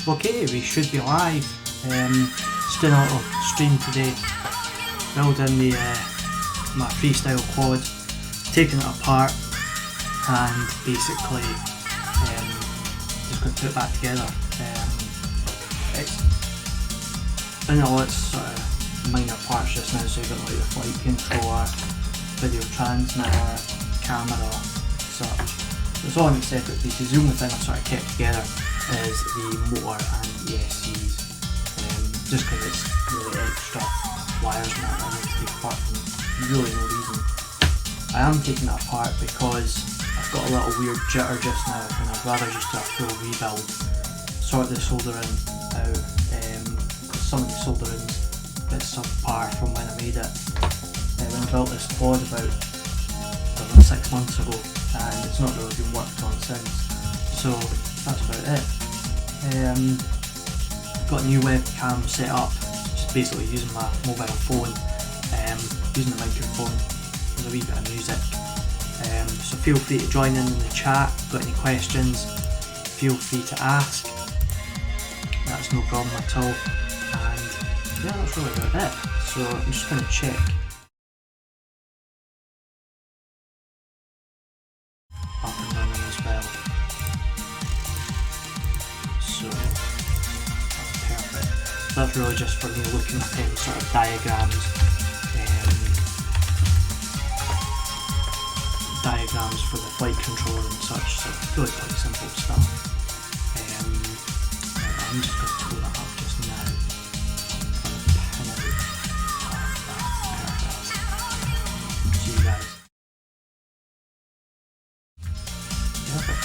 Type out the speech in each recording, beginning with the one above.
Okay, we should be live. Just doing a little stream today, building the my freestyle quad, taking it apart, and basically just going to put it back together. It's in all its sort of minor parts just now, so you've got like the flight controller, video transmitter, camera, such. So it's all in separate pieces. The only thing I've sort of kept together is the motor and the ESCs, just because it's really extra wires and that need to be apart for really no reason. I am taking it apart because I've got a little weird jitter just now and I'd rather just do a full rebuild, sort the soldering out, because some of the soldering's a bit subpar from when I made it. When I built this quad about 6 months ago, and it's not really been worked on since, so that's about it. Got a new webcam set up, just basically using my mobile phone, using the microphone, with a wee bit of music. So feel free to join in the chat. Got any questions, feel free to ask, that's no problem at all. And yeah, that's really about it. So I'm just going to check up and running as well. So that's perfect. So that's really just for me looking at any sort of diagrams for the flight controller and such, so really quite simple stuff. I'm just going to pull that up just now. Pin it out. Perfect. See you guys. Perfect.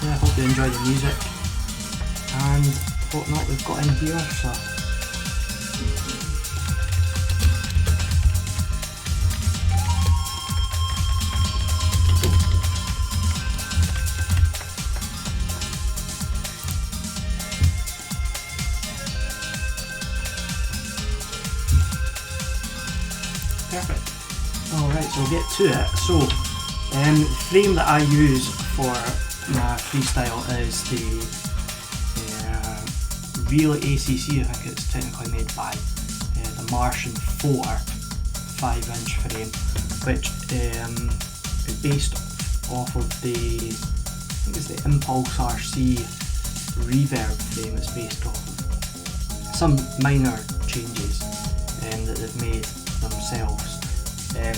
Yeah, I hope you enjoy the music and whatnot we've got in here. So perfect. Alright, so we'll get to it. So the frame that I use for my freestyle is the Real ACC, I think it's technically made by the Martian 4 5-inch frame, which is based off of the, I think it's the Impulse RC reverb frame it's based off of. Some minor changes that they've made themselves,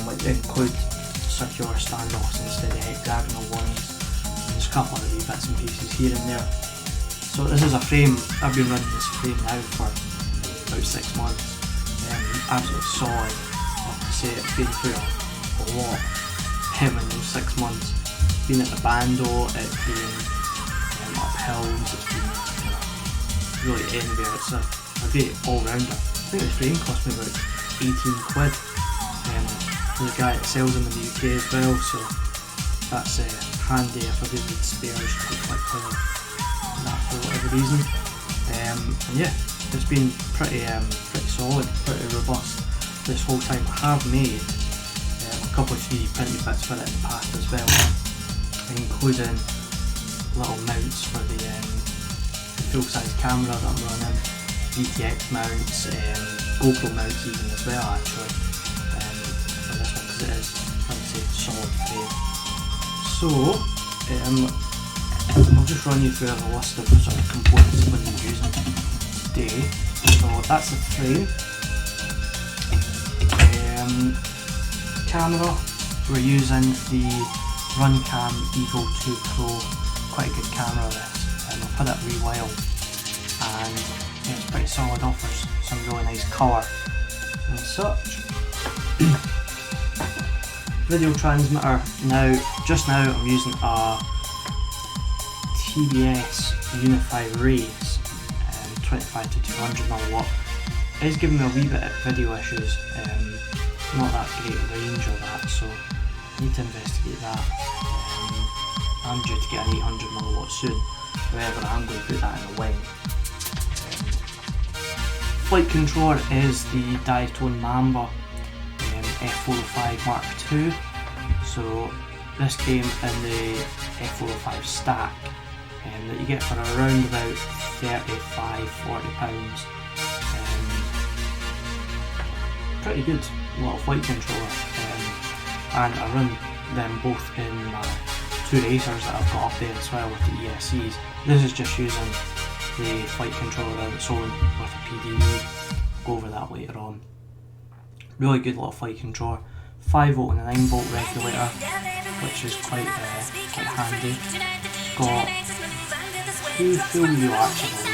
which include circular standoffs instead of hexagonal ones. There's a couple of wee bits and pieces here and there. So this is a frame, I've been running this frame now for about 6 months. Absolutely solid, I have to say. It's been through a lot in those 6 months. Been at the bando, it's been up hills, it's been really anywhere. It's a great all-rounder. I think this frame cost me about 18 quid. There's a guy that sells them in the UK as well, so that's handy if I do need spares quickly that for whatever reason. And yeah, it's been pretty solid, pretty robust this whole time. I have made a couple of 3D printed bits for it in the past as well, including little mounts for the full size camera that I'm running, VTX mounts, GoPro mounts even as well actually, for this one, because it is, like I say, solid frame. So I'll just run you through a list of sort of components I'm going to be using today. So that's the frame. Camera, we're using the Runcam Evo 2 Pro, quite a good camera this, I've had it a wee while, and yeah, it's pretty solid, offers some really nice colour and such. Video transmitter, just now I'm using a TBS Unify Rays 25 to 200mm. It is giving me a wee bit of video issues, not that great range or that, so I need to investigate that. I'm due to get an 800mm soon, However, I'm going to put that in the wing. Flight controller is the Diatone Mamba F405 Mark II. So this came in the F405 stack that you get for around about £35–40. Pretty good little flight controller, and I run them both in my two racers that I've got up there as well with the ESCs. This is just using the flight controller on its own with a PDB. I'll go over that later on. Really good little flight controller. 5V and a 9V regulator, which is quite handy. Got two full wheel arches,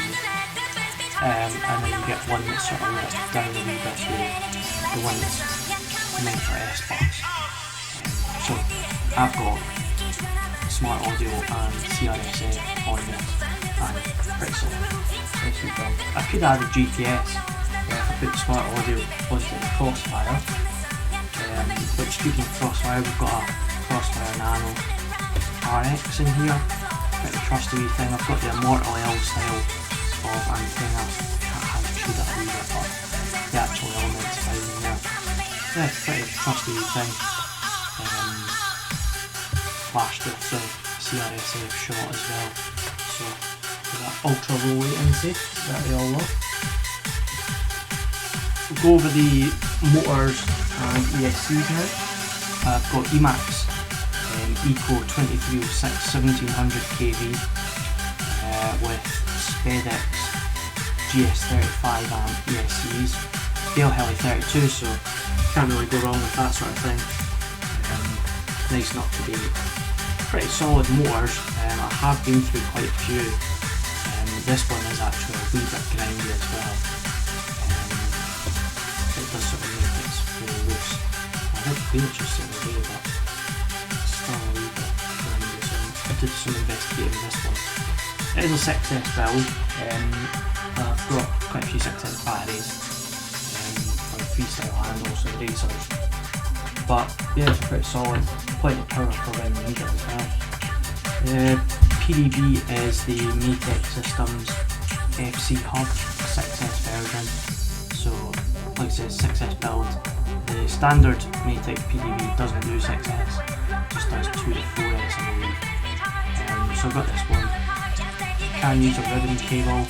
and then you get one that's sort of let down a wee bit, the one that's meant for S-Bus. So I've got Smart Audio and CRSA on this, and pretty solid. I could add a GPS if I put Smart Audio onto the Crossfire, which speaking of Crossfire, we've got a Crossfire Nano RX in here, pretty trusty wee thing. I've got the Immortal L style of antenna, can't have chewed it a wee bit, but the actual element's fine in there. Yeah, pretty trusty wee thing. Flashed with the CRSA shot as well, so for that ultra low latency that we all love. We'll go over the motors and ESCs now. I've got Emax Eco 2306 1700 kV with Spedex GS35 amp ESCs, Dale Heli 32, so can't really go wrong with that sort of thing. Nice enough to be pretty solid motors. I have been through quite a few. This one is actually a wee bit grindy as well. It does sort of make it really loose. I did feel it just the other day, but it's still a wee bit grindy, so I did some investigating this one. It is a 6S build. I've got quite a few 6S batteries for the freestyle and also the racers. But yeah, it's pretty solid, plenty of power for when you need it as well. PDB is the Maytech Systems FC Hub 6S version. So, like I said, 6S build. The standard Maytech PDB doesn't do 6S, just does 2 to 4S I believe. So I've got this one. You can use a ribbon cable.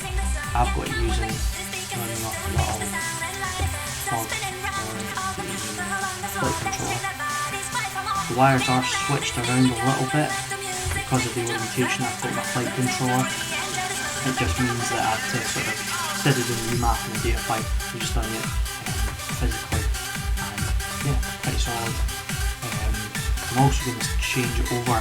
I've got it using running off a little plug flight controller. The wires are switched around a little bit because of the orientation I've got my flight controller. It just means that I have to sort of, instead of doing remap and data flight, I'm just doing it physically, and yeah, pretty solid. I'm also going to change over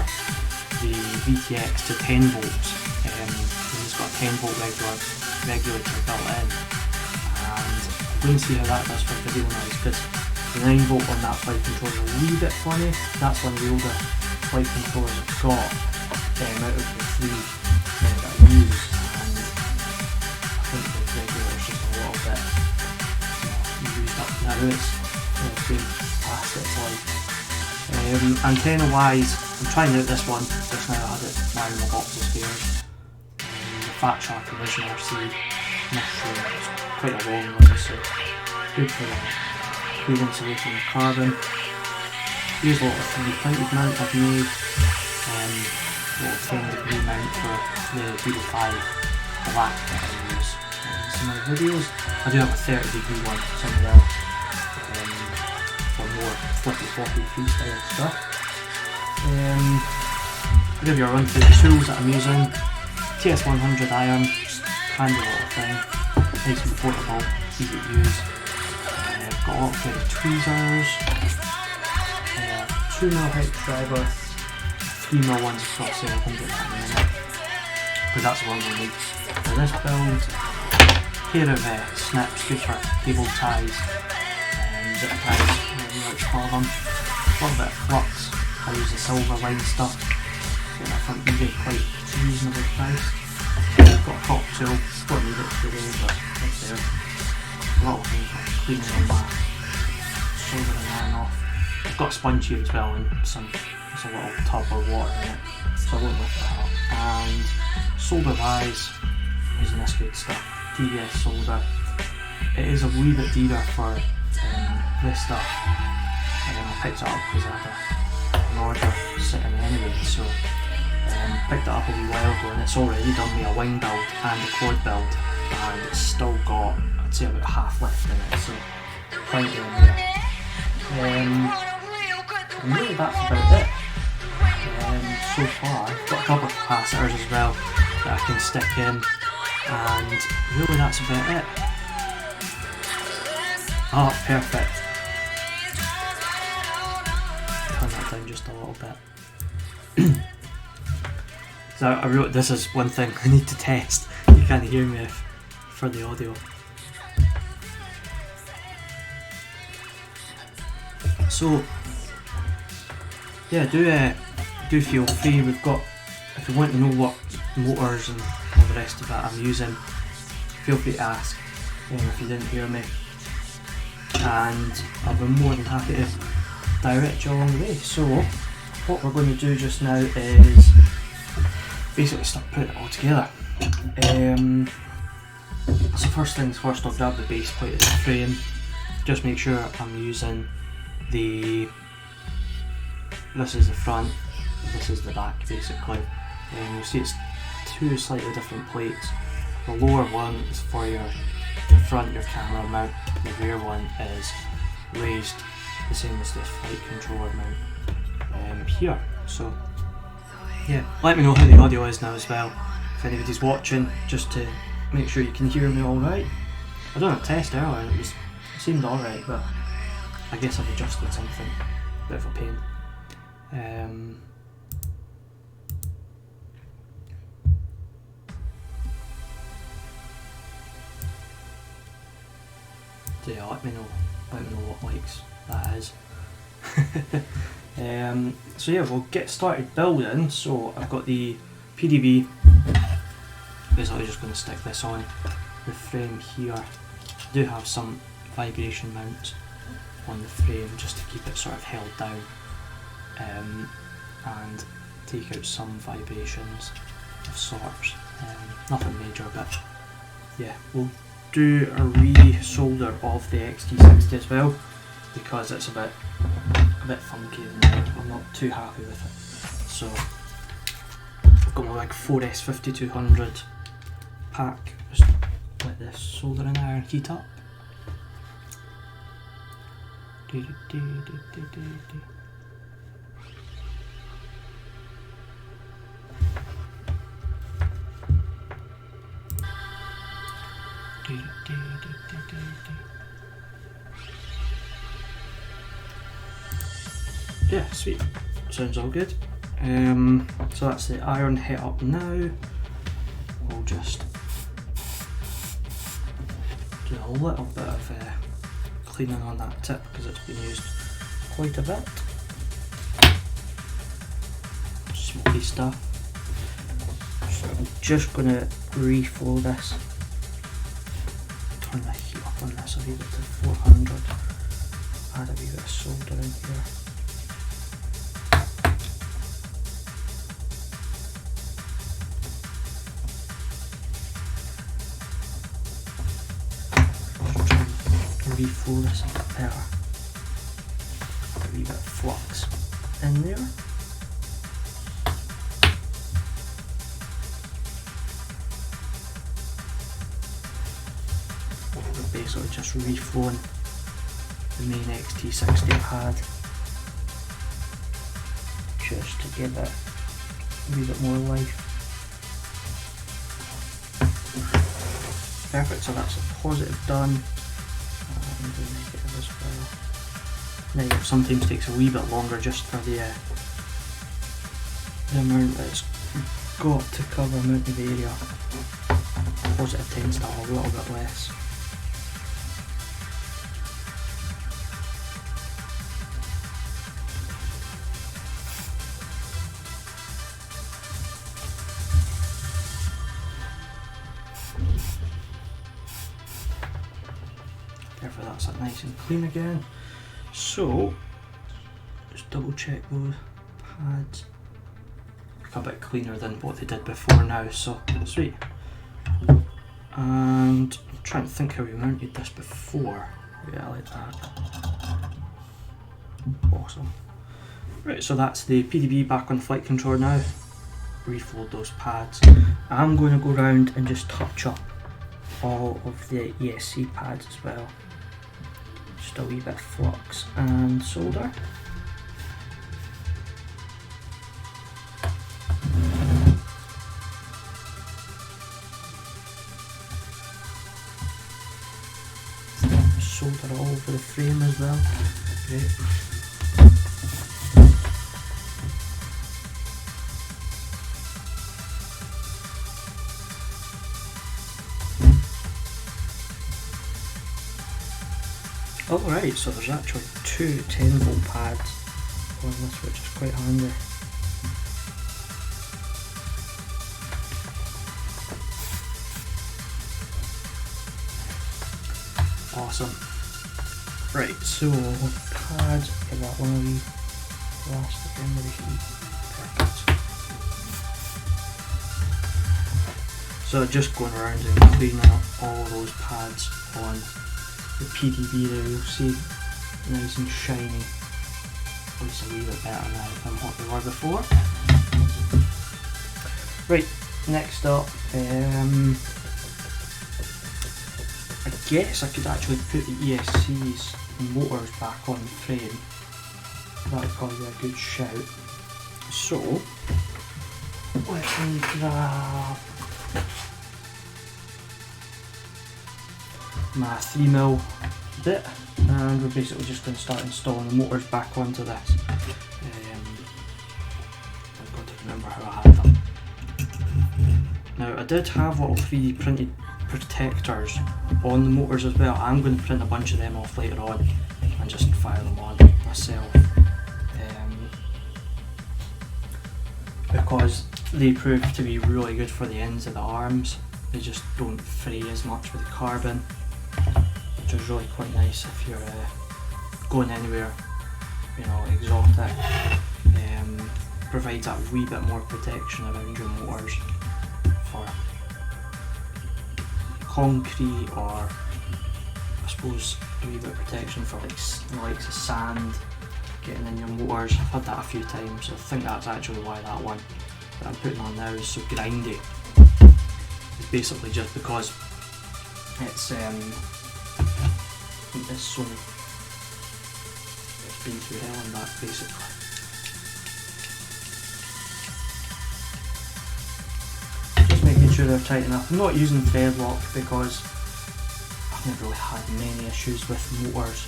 the VTX to 10 volts, it's got a 10 volt regulator built in, and I'm going to see how that does for video noise, because the 9V on that flight controller is a wee bit funny. That's one of the older flight controllers I've got out of the three that I use, and I think the regulator's just a little bit used up now. It's been past its life. Antenna wise, I'm trying out this one just now. I had it lying in my box of spares. The Fat Shark Original RC mushroom, it's quite a long one, so good for that. Good insulation with carbon. Here's a little 320 mount I've made. A little 10-degree mount for the Beetle 5 black that I use in some of the videos. I do have a 30-degree one somewhere else for more flippy-floppy freestyle stuff. I'll give you a run through the tools that I'm using. TS100 iron, handy little thing, nice and portable, easy to use. Got a lot of tweezers, 2mm hex driver, 3mm ones across there. I'll come get that in a minute, because that's the one we need for this build. Pair of snips, good for cable ties, zip ties, whatever you like to call them. A little bit of flux. I use the silver line stuff, get that from eBay quite reasonably priced. I've got a top tool, don't need it today, but it's there. A lot of things like cleaning all my silver and iron off. I've got a sponge here as well, and there's a little tub of water in it, so I won't lift that up. And solder wise, using this good stuff, TBS solder. It is a wee bit dearer for this stuff, and then I picked it up because I had an order sitting anyway, so picked it up a wee while ago, and it's already done me a wing build and a quad build, and it's still got, I'd say, about half lift in it, so plenty in there. And really that's about it. So far, I've got a couple of capacitors as well that I can stick in, and really that's about it. Oh, perfect. Turn that down just a little bit. So I wrote, this is one thing I need to test. You can't hear me for the audio. So yeah, do feel free. We've got, if you want to know what motors and all the rest of it I'm using, feel free to ask if you didn't hear me, and I'll be more than happy to direct you along the way. So what we're going to do just now is basically start putting it all together. So first things first, I'll grab the base plate of the frame, just make sure I'm using this is the front, this is the back basically. You'll see it's two slightly different plates. The lower one is for your front, your camera mount. The rear one is raised, the same as this flight controller mount here. So yeah, let me know how the audio is now as well, if anybody's watching, just to make sure you can hear me alright. I done a test earlier and it seemed alright, but I guess I've adjusted something. Bit of a pain. So yeah, let me know what likes that is. So yeah, we'll get started building. So I've got the PDB. Basically just going to stick this on the frame here. I do have some vibration mounts on the frame just to keep it sort of held down, and take out some vibrations of sorts. Nothing major, but yeah, we'll do a re-solder of the XT60 as well, because it's a bit funky and I'm not too happy with it. So I've got my big 4S5200 pack. Just let this soldering iron heat up. Yeah, sweet. Sounds all good. So that's the iron hit up now. We'll just do a little bit of cleaning on that tip because it's been used quite a bit. Smoky stuff. So I'm just going to reflow this. Turn the heat up on this a wee bit to 400. Add a wee bit of solder in here. Reflow this a bit better. A wee bit of flux in there. We're basically just reflowing the main XT60 I had, just to give it a wee bit more life. Perfect, so that's a positive done. Negative as well. Negative sometimes takes a wee bit longer just for the amount that it's got to cover amount of area. Positive tends to have a little bit less. Therefore that's it nice and clean again. So just double check those pads. look a bit cleaner than what they did before now, so sweet. And I'm trying to think how we mounted this before. Yeah, like that. Awesome. Right, so that's the PDB back on flight controller now. Refold those pads. I'm going to go around and just touch up all of the ESC pads as well. Just a wee bit of flux and solder. Solder all over the frame as well. Great. Alright, so there's actually two 10V pads on this, which is quite handy. Awesome. Right, so pads, give that one a wee plastic in with the heat. Perfect. So just going around and cleaning up all those pads on the PDB there, you'll see nice and shiny. At least a wee bit better now than what they were before. Right, next up, I guess I could actually put the ESC's motors back on the frame. That would probably be a good shout. So, let me grab my 3mm bit, and we're basically just going to start installing the motors back onto this. I've got to remember how I had them. Now, I did have little 3D printed protectors on the motors as well. I'm going to print a bunch of them off later on and just fire them on myself, because they prove to be really good for the ends of the arms. They just don't fray as much with the carbon, which is really quite nice if you're going anywhere, you know, exotic. Provides that wee bit more protection around your motors for concrete, or I suppose a wee bit of protection for like the likes of sand getting in your motors. I've had that a few times, so I think that's actually why that one that I'm putting on now is so grindy. It's basically just because it's so it's been through hell and back basically. Just making sure they're tight enough. I'm not using thread lock because I've never really had many issues with motors.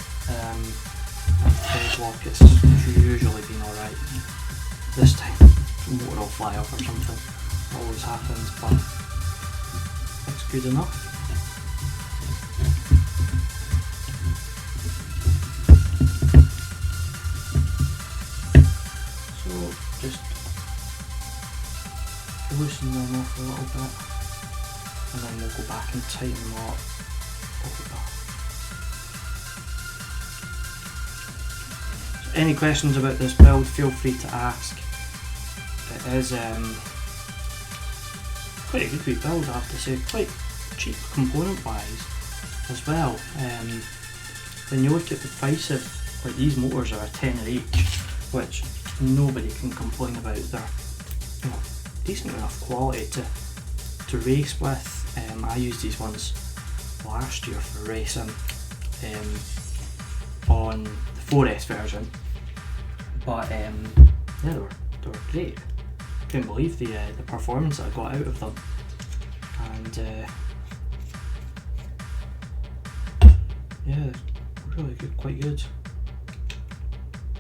Thread lock, it's usually been alright. This time the motor will fly off or something. It always happens, but it's good enough. So just loosen them off a little bit, and then we'll go back and tighten them up. So any questions about this build, feel free to ask. It is quite a good wee build, I have to say, quite cheap component wise as well. When you look at the price of, like, these motors are a tenner each, which nobody can complain about. They're, you know, decent enough quality to race with. I used these ones last year for racing on the 4S version, but yeah, they were great. Couldn't believe the performance that I got out of them, and yeah, really good, quite good.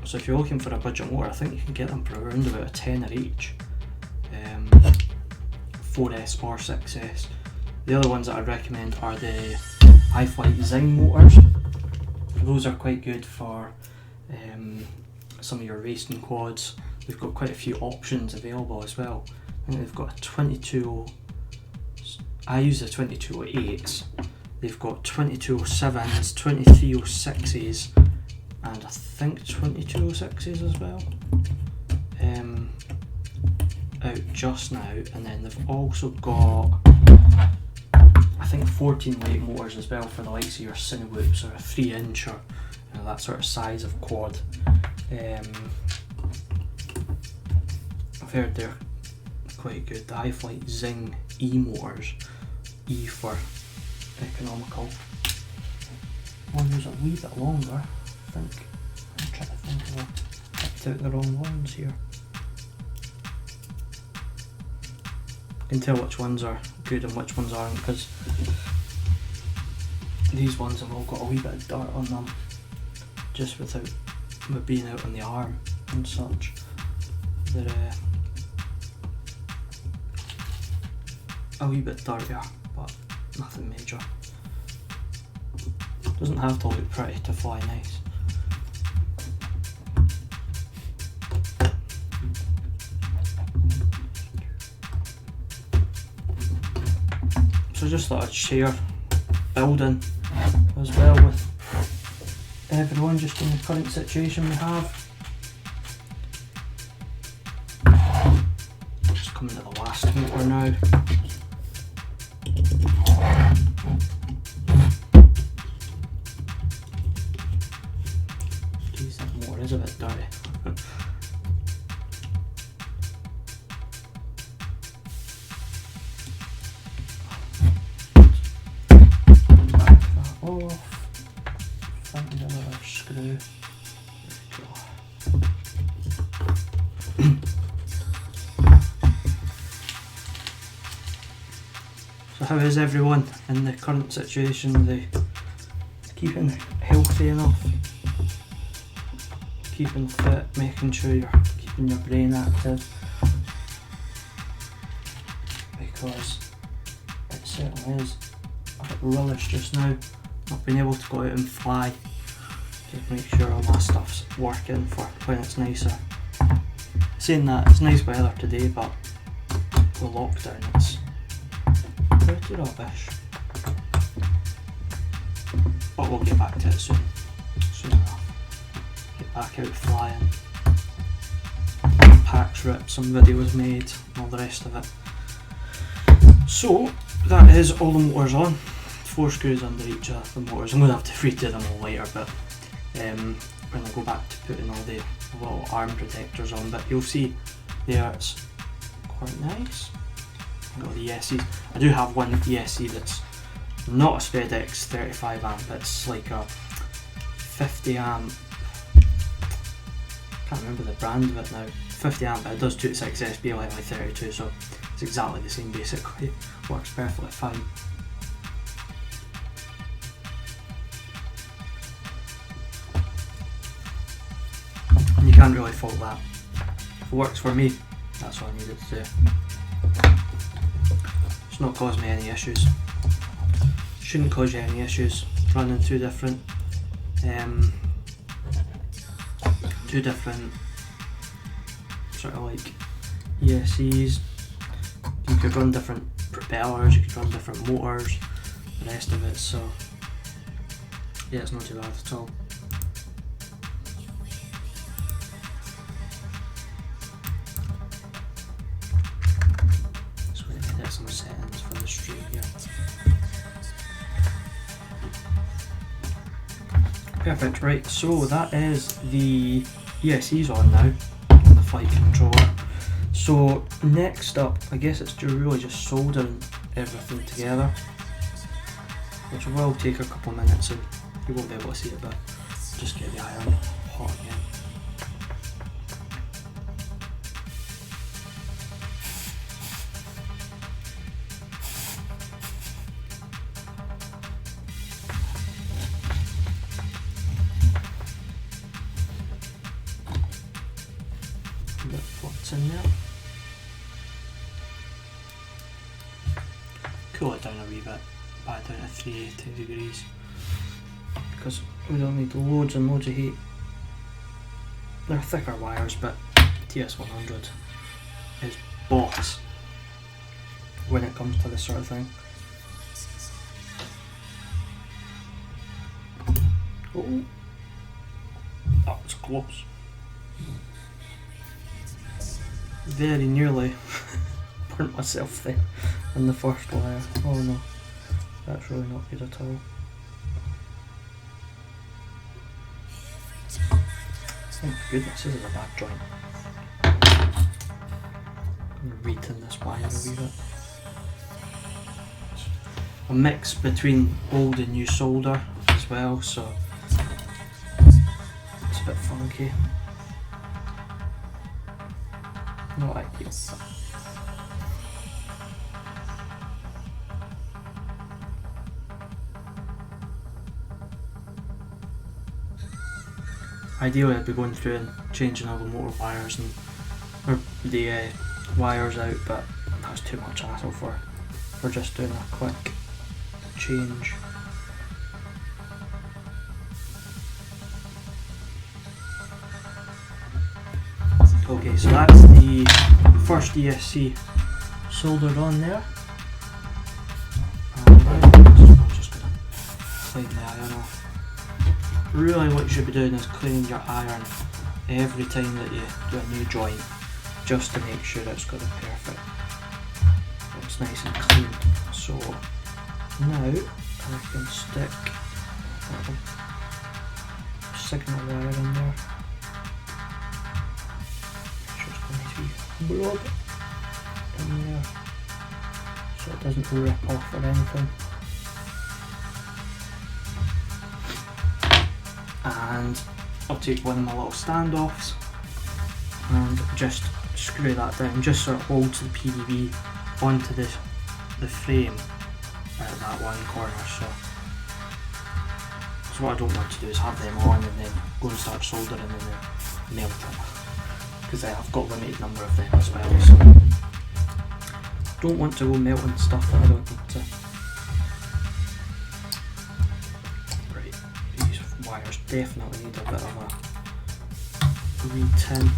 So if you're looking for a budget motor, I think you can get them for around about a tenner each. 4S or 6S. The other ones that I'd recommend are the iFlight Zing motors. Those are quite good for some of your racing quads. They've got quite a few options available as well. I think they've got a 22, I use the 2208s. They've got 2207s, 2306s, and I think 2206s as well. out just now, and then they've also got, I think, 14 weight motors as well for the likes of your Cinewhoops, or a 3-inch, or that sort of size of quad. I've heard they're quite good. The Hi-Flight Zing E motors, E for economical. One was a wee bit longer, I think. I'm trying to think if I picked out the wrong ones here. You can tell which ones are good and which ones aren't, because these ones have all got a wee bit of dirt on them, just without being out on the arm and such. They're a wee bit dirtier, but nothing major. Doesn't have to look pretty to fly nice. So just thought I'd share building as well with everyone, just in the current situation we have. Just coming to the last motor now. Geez, that motor is a bit dirty. Off, find another screw. So how is everyone in the current situation? Are they keeping healthy enough? Keeping fit, making sure you're keeping your brain active? Because it certainly is a bit rubbish just now. Not being able to go out and fly. Just make sure all my stuff's working for when it's nicer. Saying that, it's nice weather today, but the lockdown, it's pretty rubbish. But we'll get back to it soon enough. Get back out flying. Packs ripped, some videos made, and all the rest of it. So, that is all the motors on. 4 screws under each of the motors. I'm going to have to redo them all later, but when I go back to putting all the little arm protectors on, but you'll see there it's quite nice. I've got the ESCs. I do have one ESC that's not a SPEDEX 35 amp, it's like a 50 amp, can't remember the brand of it now, 50 amp, but it does 2.6 SB11 32, so it's exactly the same basically, works perfectly fine. You can't really fault that. If it works for me, that's all I needed to do. It's not caused me any issues. Shouldn't cause you any issues running two different sort of like ESCs. You could run different propellers, you could run different motors, the rest of it, so yeah, it's not too bad at all. Just going to edit some settings for the stream here. Perfect, right, so that is the ESCs on now, on the flight controller. So next up, I guess it's really just soldering everything together, which will take a couple of minutes and you won't be able to see it, but just get the iron hot again. A bit of flux in there. Cool it down a wee bit, back down to 380 degrees, because we don't need loads and loads of heat. They're thicker wires, but TS100 is boss when it comes to this sort of thing. Oh, that was close. very nearly burnt myself there in the first wire. Oh no, that's really not good at all. Thank goodness this is a bad joint. I'm going to retin this wire a wee bit. A mix between old and new solder as well, so it's a bit funky. Not ideal. Ideally I'd be going through and changing all the motor wires and or the wires out, but that's too much hassle for just doing a quick change. Okay, so that's the first ESC soldered on there. I'm just going to clean the iron off. Really what you should be doing is cleaning your iron every time that you do a new joint, just to make sure it's got a perfect, it's nice and clean. So now I can stick a little signal wire in there. Make sure it's got a nice wee blob in there so it doesn't rip off or anything. And I'll take one of my little standoffs and just screw that down, just so it holds the PDB onto the frame at that one corner. So what I don't want to do is have them on and then go and start soldering and then melt them, because I've got a limited number of them as well, so don't want to go melting stuff that I don't need to. Wires definitely need a bit of a retin.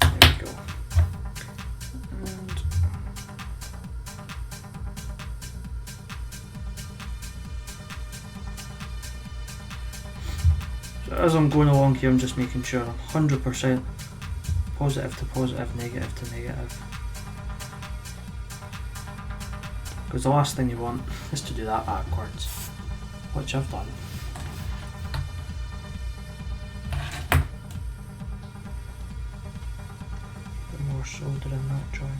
There we go. And so as I'm going along here, I'm just making sure I'm 100% positive to positive, negative to negative. Because the last thing you want is to do that backwards, which I've done. Bit more solder in that joint.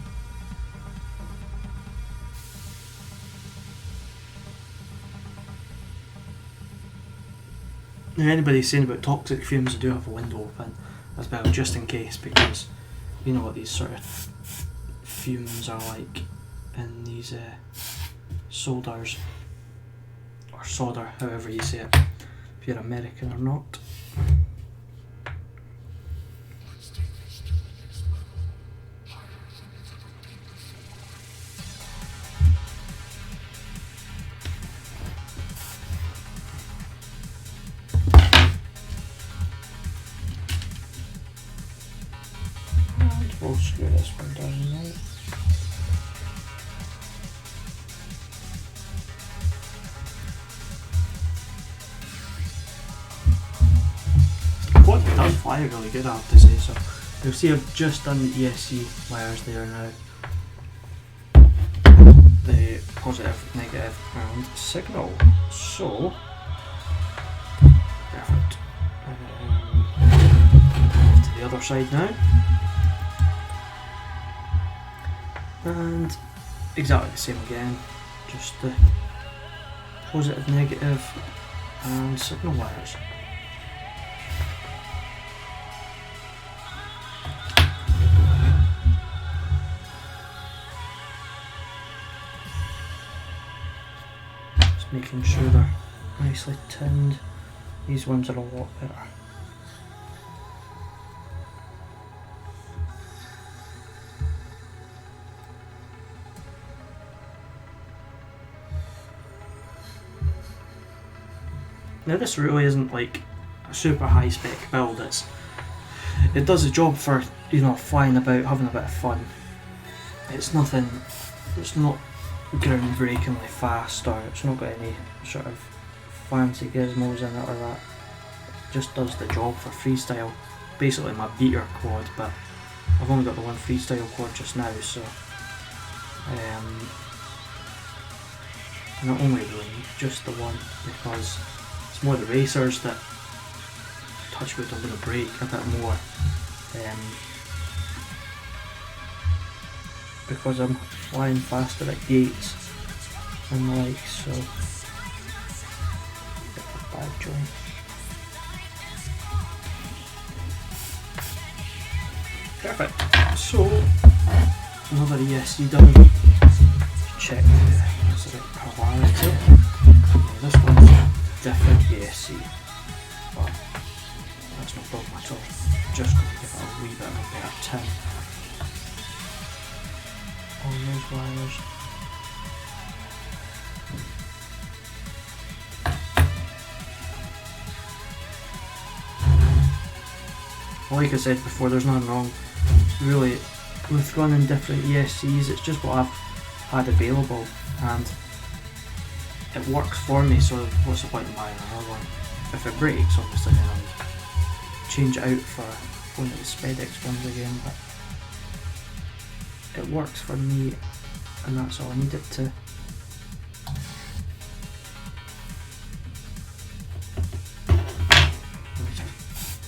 Now anybody's saying about toxic fumes, I do have a window open as well, just in case, because you know what these sort of fumes are like in these solders, or solder, however you say it, if you're American or not. And we'll screw this one down now. It does fly really good, I have to say. So you'll see I've just done the ESC wires there now, the positive, negative and signal. So perfect. To the other side now, and exactly the same again, just the positive, negative and signal wires. Making sure they're nicely tinned. These ones are a lot better. Now this really isn't like a super high spec build, it does the job for, you know, flying about, having a bit of fun. It's nothing, it's not groundbreakingly fast, or it's not got any sort of fancy gizmos in it or that. Just does the job for freestyle. Basically my beater quad, but I've only got the one freestyle quad just now, so I not only really need just the one, because it's more the racers that, touch wood, I'm going to break a bit more, because I'm flying faster at gates and the like, so bit of a bad joint. Perfect. So another ESC done. Check that's a bit polarity. Yeah, this one's different ESC, but that's no problem at all. Just going to give it a wee bit of a better tin on those wires. Like I said before, there's nothing wrong really with running different ESCs. It's just what I've had available and it works for me, so what's the point in buying another one? If it breaks, obviously then I'll change it out for one of the Spedex ones again, but it works for me and that's all I need it to.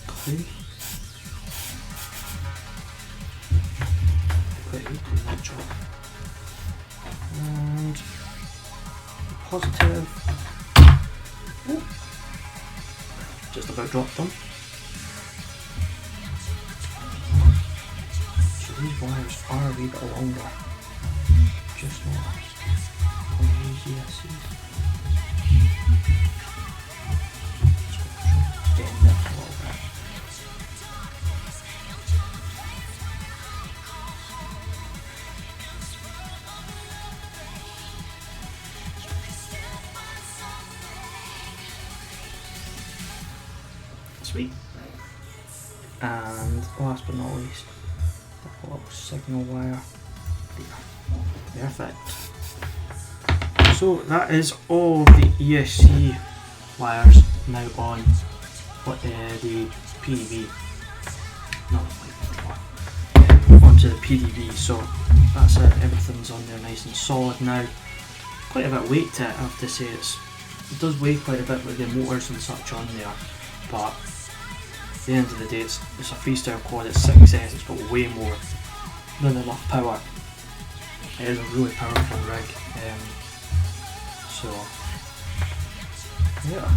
Clear. And positive. Ooh. Just about dropped them. So these wires are a wee bit longer. Just noticed on these ESCs. Just going to try and bend it a little bit. Sweet. And last but not least, a little signal wire there. Perfect. So that is all the ESC wires now on the PDB. Not onto the PDB, so that's it. Everything's on there nice and solid now. Quite a bit of weight to it, I have to say. It does weigh quite a bit with the motors and such on there, but at the end of the day it's a freestyle quad, it's 6S, it's got way more than enough power. It is a really powerful rig, so yeah,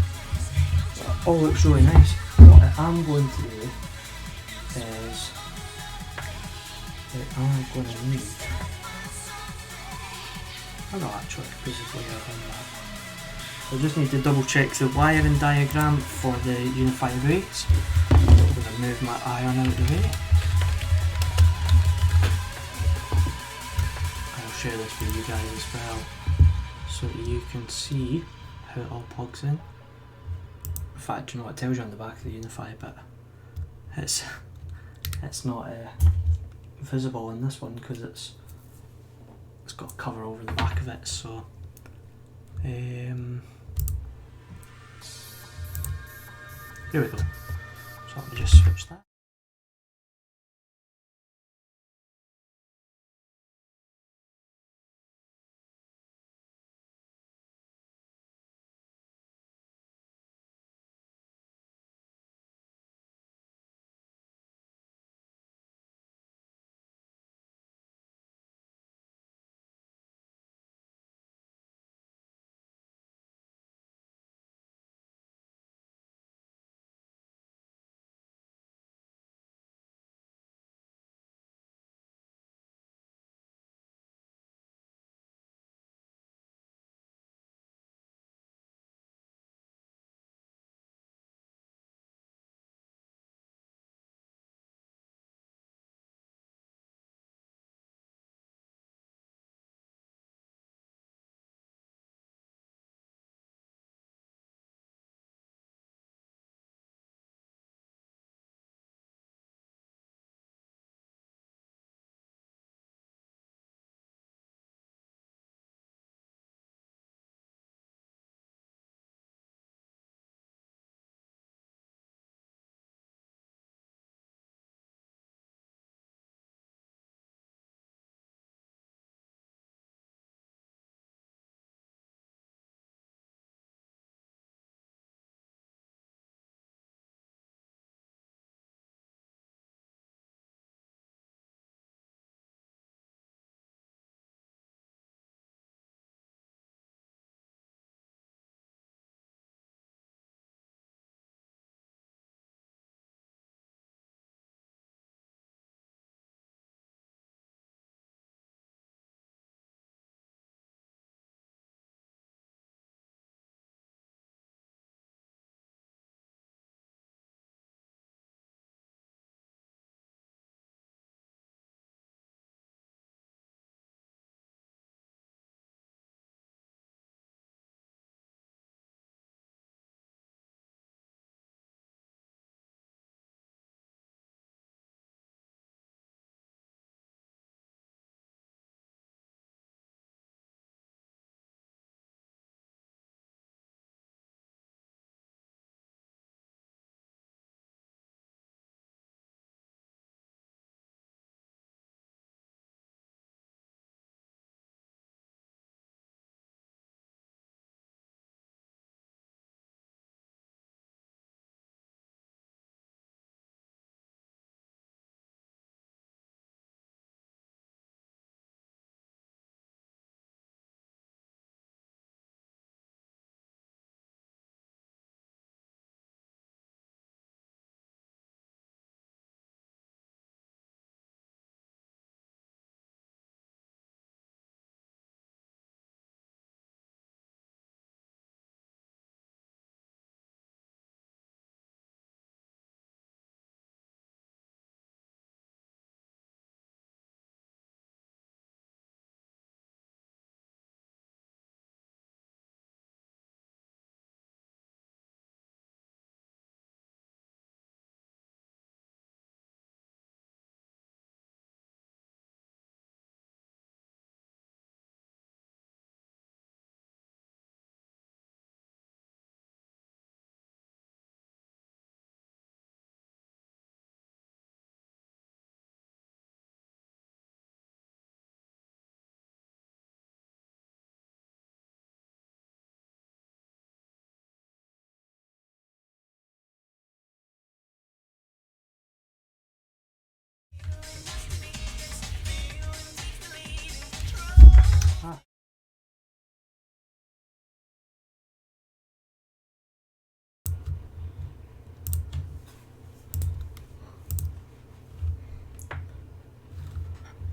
it all looks really nice. What I am going to do is I'm going to need, oh no actually, because it's way out on that. I just need to double check the wiring diagram for the Unify rates. I'm going to move my iron out of the way. I'll share this with you guys as well, so that you can see how it all plugs in. In fact, you know what, it tells you on the back of the Unify, but it's not visible in this one because it's got a cover over the back of it. So there we go. So let me just switch that.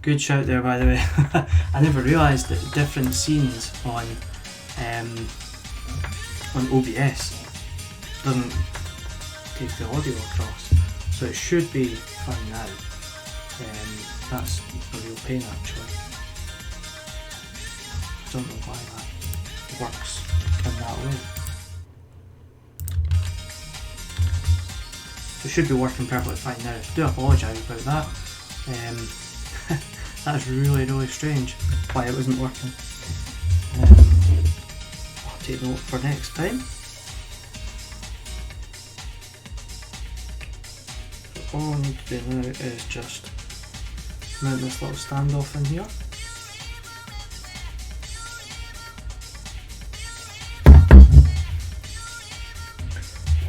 Good shout there, by the way. I never realised that different scenes on OBS doesn't take the audio across, so it should be fine now. That's a real pain actually. I don't know why that works in that way. It should be working perfectly fine now. I do apologise about that. That's really strange why it wasn't working. I'll take note for next time. So all I need to do now is just mount this little standoff in here.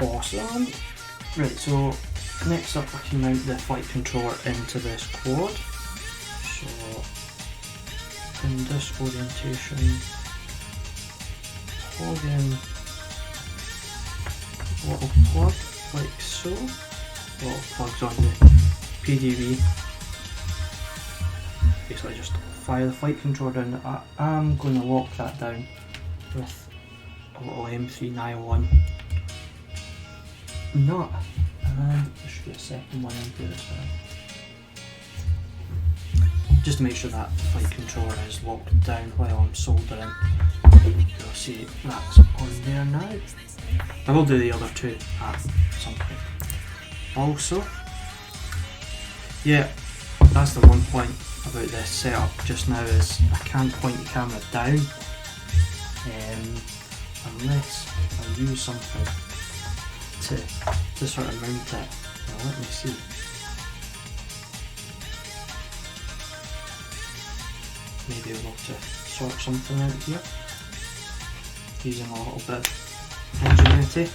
Awesome. Right, so next up I can mount the flight controller into this quad. So in this orientation, plug in a little plug like so. Little plugs on the PDB. Basically just fire the flight controller down. I am going to lock that down with a little M3 nylon nut. There should be a second one in here as well. Just to make sure that flight controller is locked down while I'm soldering. You'll see that's on there now. I will do the other two at some point. Also, yeah, that's the one point about this setup just now is I can't point the camera down unless I use something to sort of mount it. Now let me see. Maybe able to sort something out here using a little bit of ingenuity.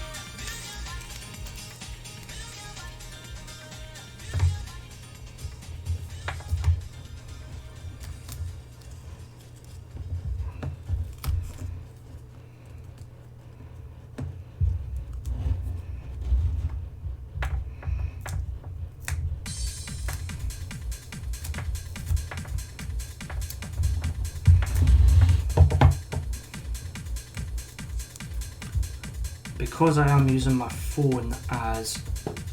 Because I am using my phone as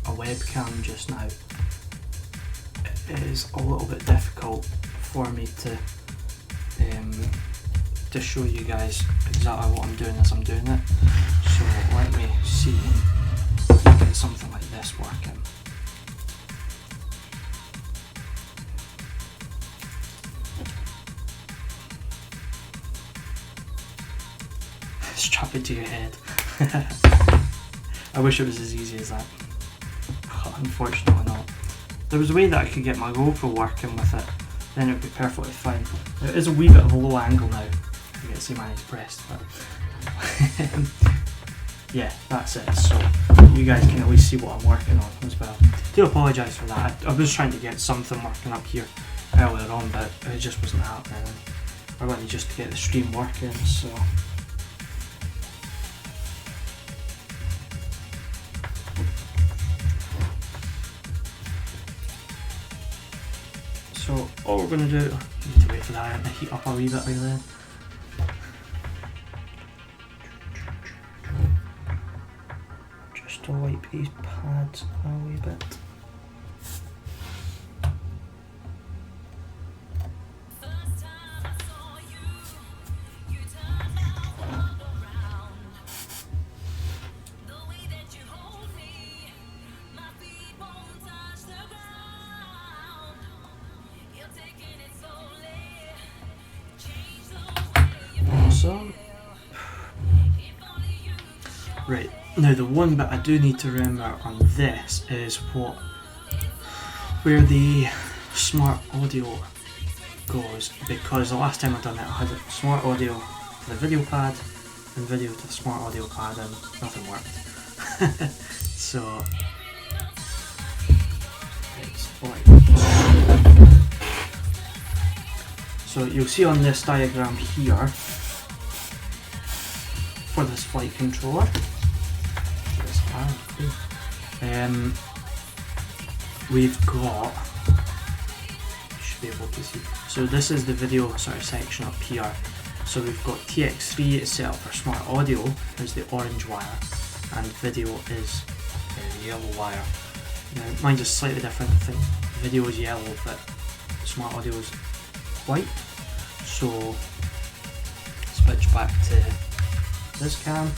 a webcam just now, it is a little bit difficult for me to show you guys exactly what I'm doing as I'm doing it. So let me see if I can get something like this working. Strap it to your head. I wish it was as easy as that. Unfortunately not. There was a way that I could get my GoPro working with it, then it would be perfectly fine. It is a wee bit of a low angle now. You get to see my hands pressed, but yeah, that's it. So you guys can at least see what I'm working on as well. I do apologise for that. I was trying to get something working up here earlier on, but it just wasn't happening. I wanted just to get the stream working, so. So all we're going to do, I need to wait for the iron to heat up a wee bit then. Just to wipe these pads a wee bit. Right, now the one bit I do need to remember on this is where the smart audio goes, because the last time I done it I had a smart audio to the video pad and video to the smart audio pad and nothing worked. So it's like, so you'll see on this diagram here for this flight controller, we've got, should to be able to see. So this is the video sort of section up here. So we've got TX3 is set up for smart audio, is the orange wire, and video is the yellow wire. Now mine's just slightly different. I think video is yellow but smart audio is white. So switch back to this cam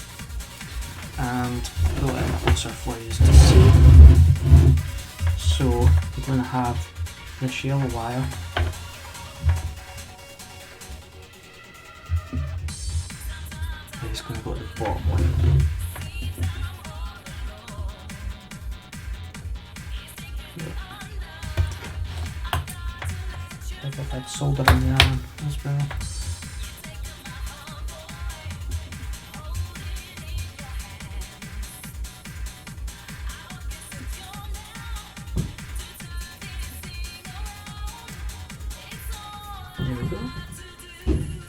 and pull it in closer for you to see. So we're going to have this yellow wire is going to go to the bottom one. Like if I'd soldered in the arm as well. There we go.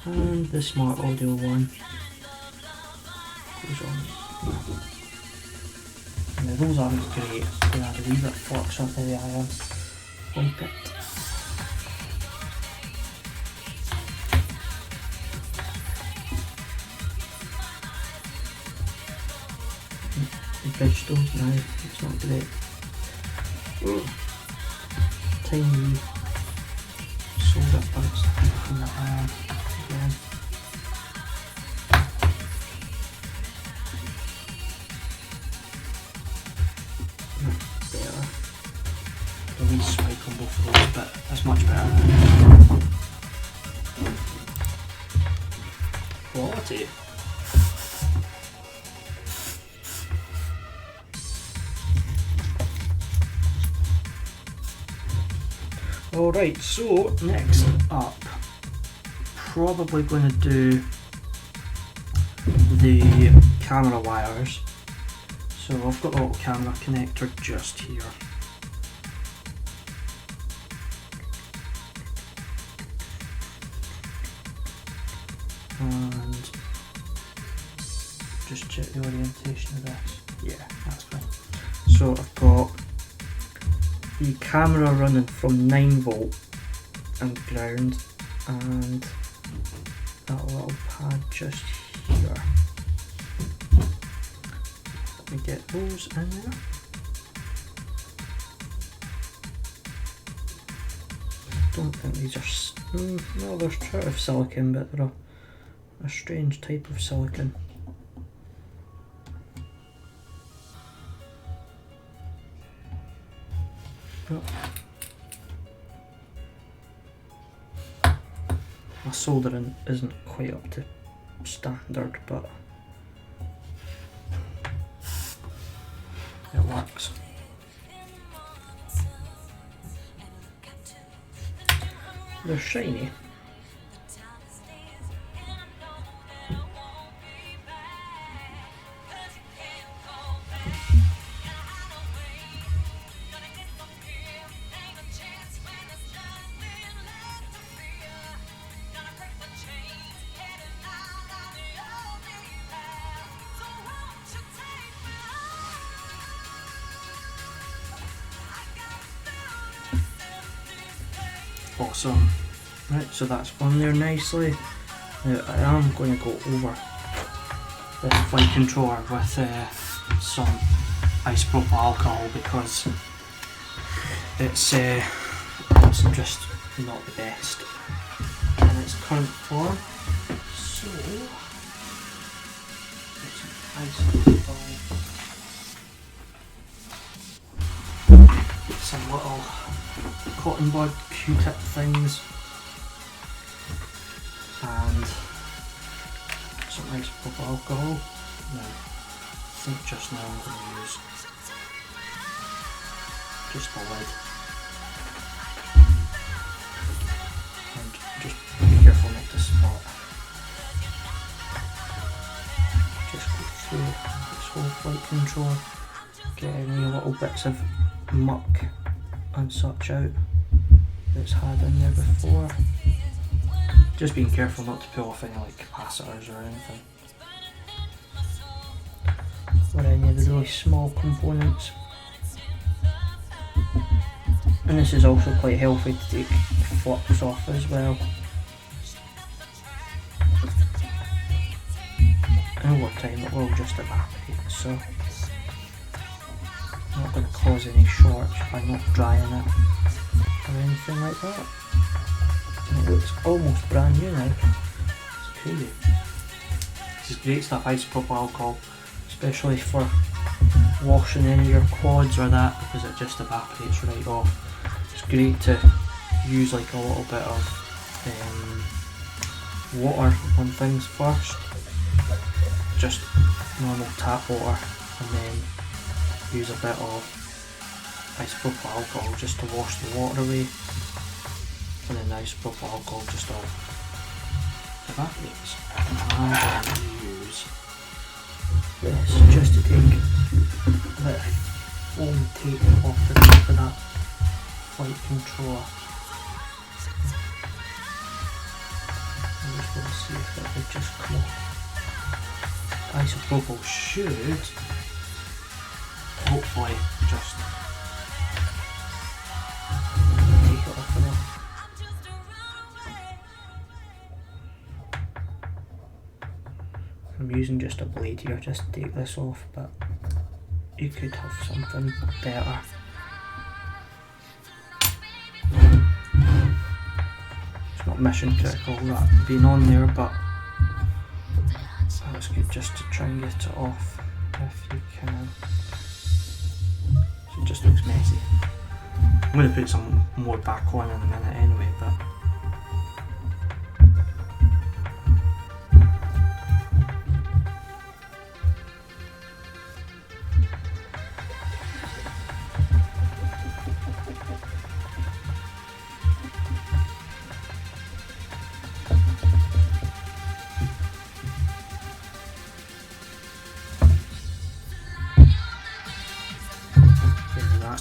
And the smart audio one goes on. Now those aren't great, they add a wee bit of flux onto the iron. Like it. The bridge those now, it's not great. Tiny solder parts in the iron again. Better. A wee spike on both of those, but that's much better. Quality. Alright, so next up, probably going to do the camera wires. So I've got a little camera connector just here. And just check the orientation of this. Yeah, that's fine. So I've got the camera running from 9 volt and ground, and that little pad just here. Let me get those in there. Don't think these are, no, they're sort of silicon, but they're a strange type of silicon. My soldering isn't quite up to standard, but it works. They're shiny. Awesome. Right, so that's on there nicely. Now I am going to go over this flight controller with some isopropyl alcohol because it's just not the best in its current form. So some little cotton bud Q-tip things and some isopropyl alcohol. Now, I think just now I'm going to use just the lid and just be careful not to spot. Just go through this whole flight control, get any little bits of muck and such out that's had in there before. Just being careful not to pull off any like capacitors or anything, or any of the really small components. And this is also quite healthy to take flux off as well. And over time it will just evaporate, so not going to cause any shorts by not drying it or anything like that. And it looks almost brand new now. It's crazy. This is great stuff, isopropyl alcohol, especially for washing any of your quads or that, because it just evaporates right off. It's great to use like a little bit of water on things first, just normal tap water, and then use a bit of isopropyl alcohol just to wash the water away, and then the isopropyl alcohol just all evaporates. And I'm going to use this just to take a bit of foam tape off the top of that flight controller. I'm just going to see if it would just come off. Isopropyl should hopefully just take it off enough. I'm using just a blade here just to take this off, but you could have something better. It's not mission critical that being on there, but that's good just to try and get it off if you can. So it just looks messy. I'm going to put some more back on in a minute anyway, but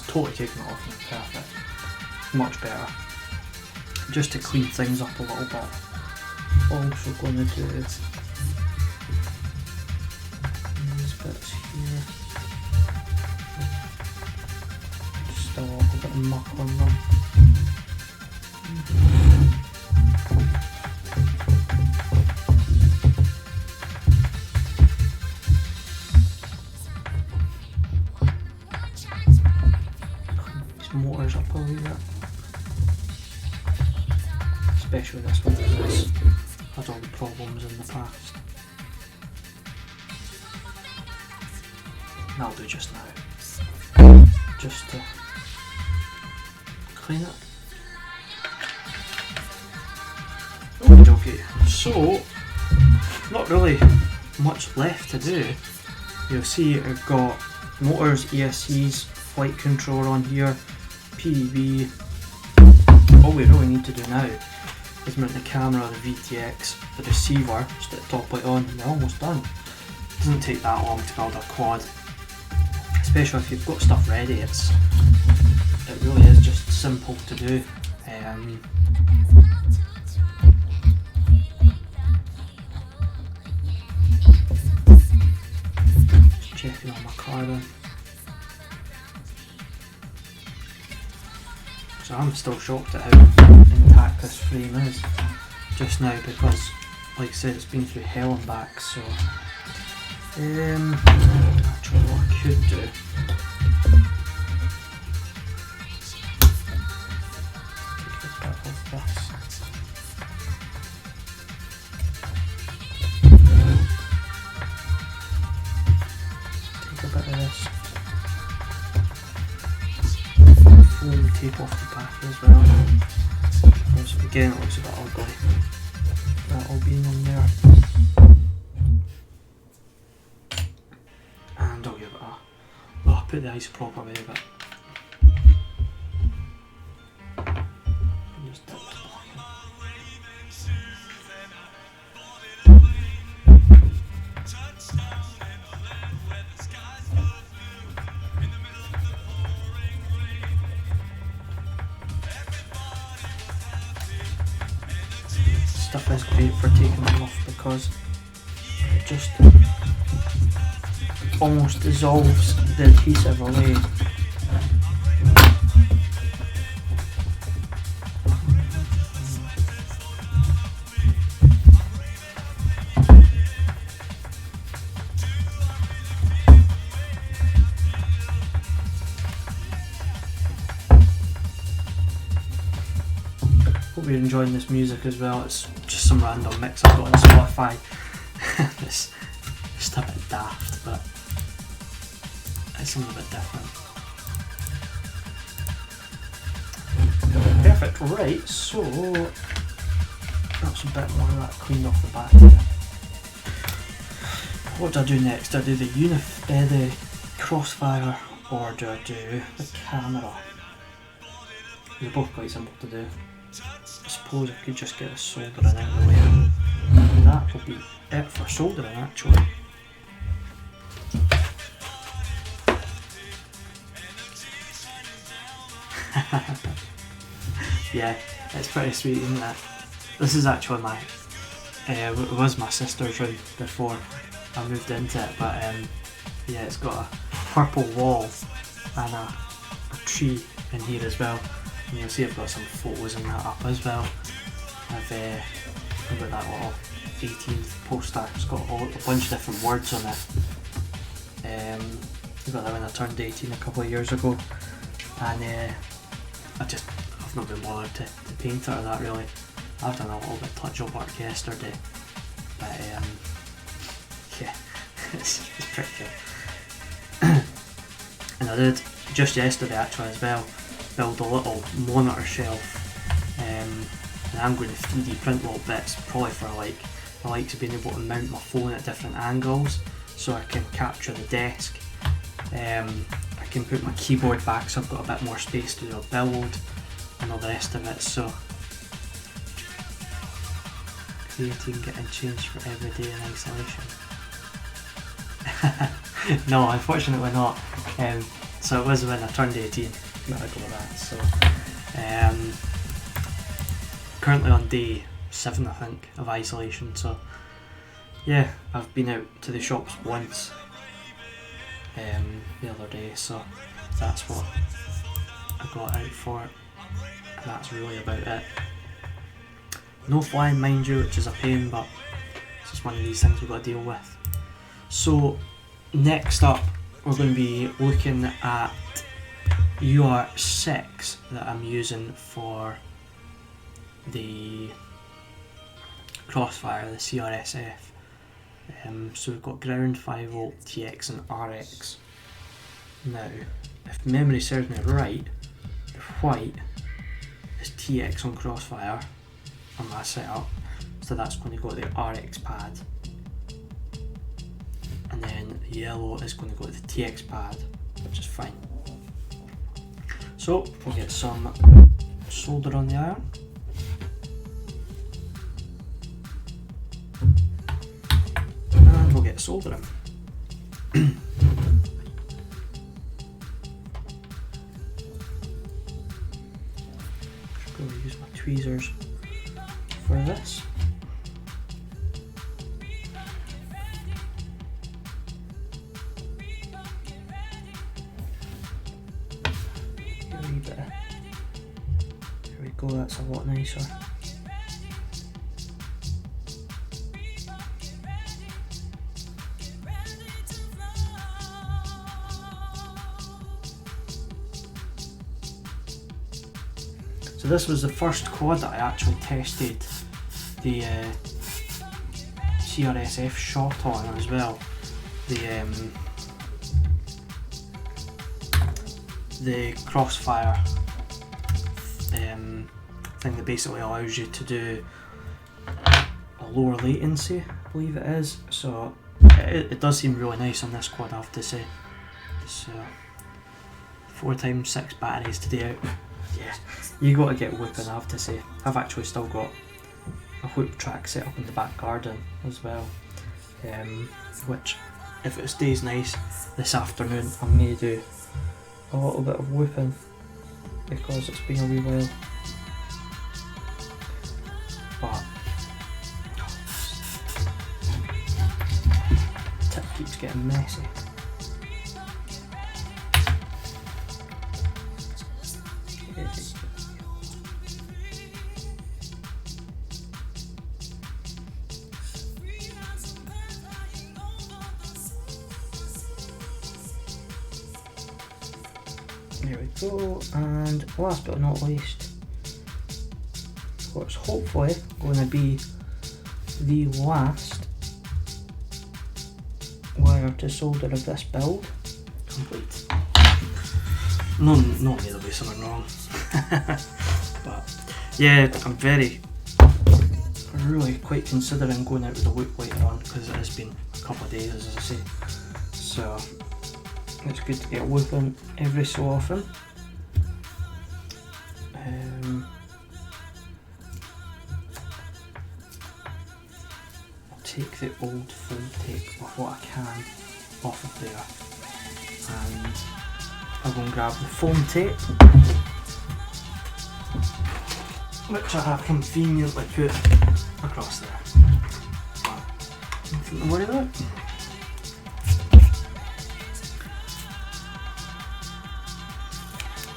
totally taken it off now, perfect. Much better. Just to clean things up a little bit, also going to do these bits here. Just still a little bit of muck on them. Motors up a wee bit, especially this one because this had all the problems in the past. That'll do just now, just to clean it. Okay, so not really much left to do. You'll see I've got motors, ESCs, flight controller on here, PDB. All we really need to do now is mount the camera, the VTX, the receiver, just at the top light on, and they're almost done. It doesn't take that long to build a quad, especially if you've got stuff ready. It really is just simple to do. Just checking on my carbon. So I'm still shocked at how intact this frame is just now, because like I said, it's been through hell and back. So actually what I could do, take a bit of this, take a bit of this foam tape off the back as well, because again it looks a bit ugly, that all being on there. And I'll give it a, well, I'll put the isopropyl away a bit. Just dip this back in. Stuff is great for taking them off because it just almost dissolves the adhesive away. Hope you're enjoying this music as well. It's just some random mix I've got on Spotify. It's just a bit daft, but it's something a bit different. Perfect, right, so that's a bit more of that cleaned off the back there. What do I do next? Do I do the Crossfire, or do I do the camera? They're both quite simple to do. I suppose I could just get the soldering out of the way. And that will be it for soldering actually. Yeah, it's pretty sweet, isn't it? This is actually my, it was my sister's room before I moved into it, but yeah, it's got a purple wall and a tree in here as well. And you'll see I've got some photos in that up as well. I've got that little 18th poster. It's got a bunch of different words on it. I got that when I turned 18 a couple of years ago, and I've not been bothered to paint it or that really. I've done a little bit of touch-up work yesterday, but yeah, it's pretty cool. And I did just yesterday actually as well build a little monitor shelf, and I'm going to 3D print little bits, probably for like the likes of being able to mount my phone at different angles so I can capture the desk. I can put my keyboard back so I've got a bit more space to do a build and all the rest of it. So creating, getting changed for every day in isolation. No, unfortunately not. So it was when I turned 18 that I got that. So currently on day 7 I think of isolation. So yeah, I've been out to the shops once the other day, so that's what I got out for, and that's really about it. No flying mind you, which is a pain, but it's just one of these things we've got to deal with. So next up we're going to be looking at UR6 that I'm using for the Crossfire, the CRSF. So we've got ground, 5V, TX and RX. Now, if memory serves me right, the white is TX on Crossfire on my setup, so that's going to go to the RX pad, and then the yellow is going to go to the TX pad, which is fine. So we'll get some solder on the iron. And we'll get soldering. Just going to use my tweezers for this. There we go, that's a lot nicer. So this was the first quad that I actually tested the CRSF shot on as well. The Crossfire thing that basically allows you to do a lower latency, I believe it is. So it does seem really nice on this quad, I have to say. So 4x6 batteries today out. Yeah, you got to get whooping, I have to say. I've actually still got a whoop track set up in the back garden as well, which, if it stays nice this afternoon, I'm going to do a little bit of whooping because it's been a wee while. But tip keeps getting messy. There we go, and last but not least, what's hopefully going to be the last wire to solder of this build complete. No, there'll be something wrong. But yeah, I'm really quite considering going out with a loop later on, because it has been a couple of days, as I say. So it's good to get a loop in every so often. I'll take the old foam tape of what I can off of there, and I'll go and grab the foam tape, which I have conveniently put across there. Nothing to worry about.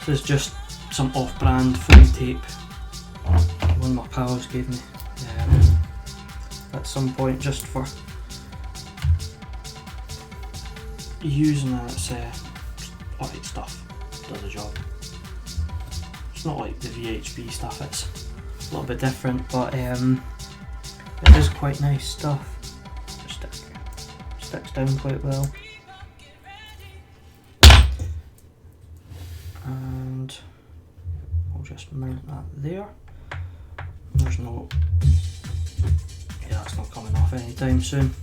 This is just some off-brand foam tape one of my pals gave me at some point, just for using it. It's alright stuff, does the job. It's not like the VHB stuff, it's a little bit different, but it is quite nice stuff. Sticks down quite well. And we'll just mount that there. There's no, yeah, that's not coming off anytime soon.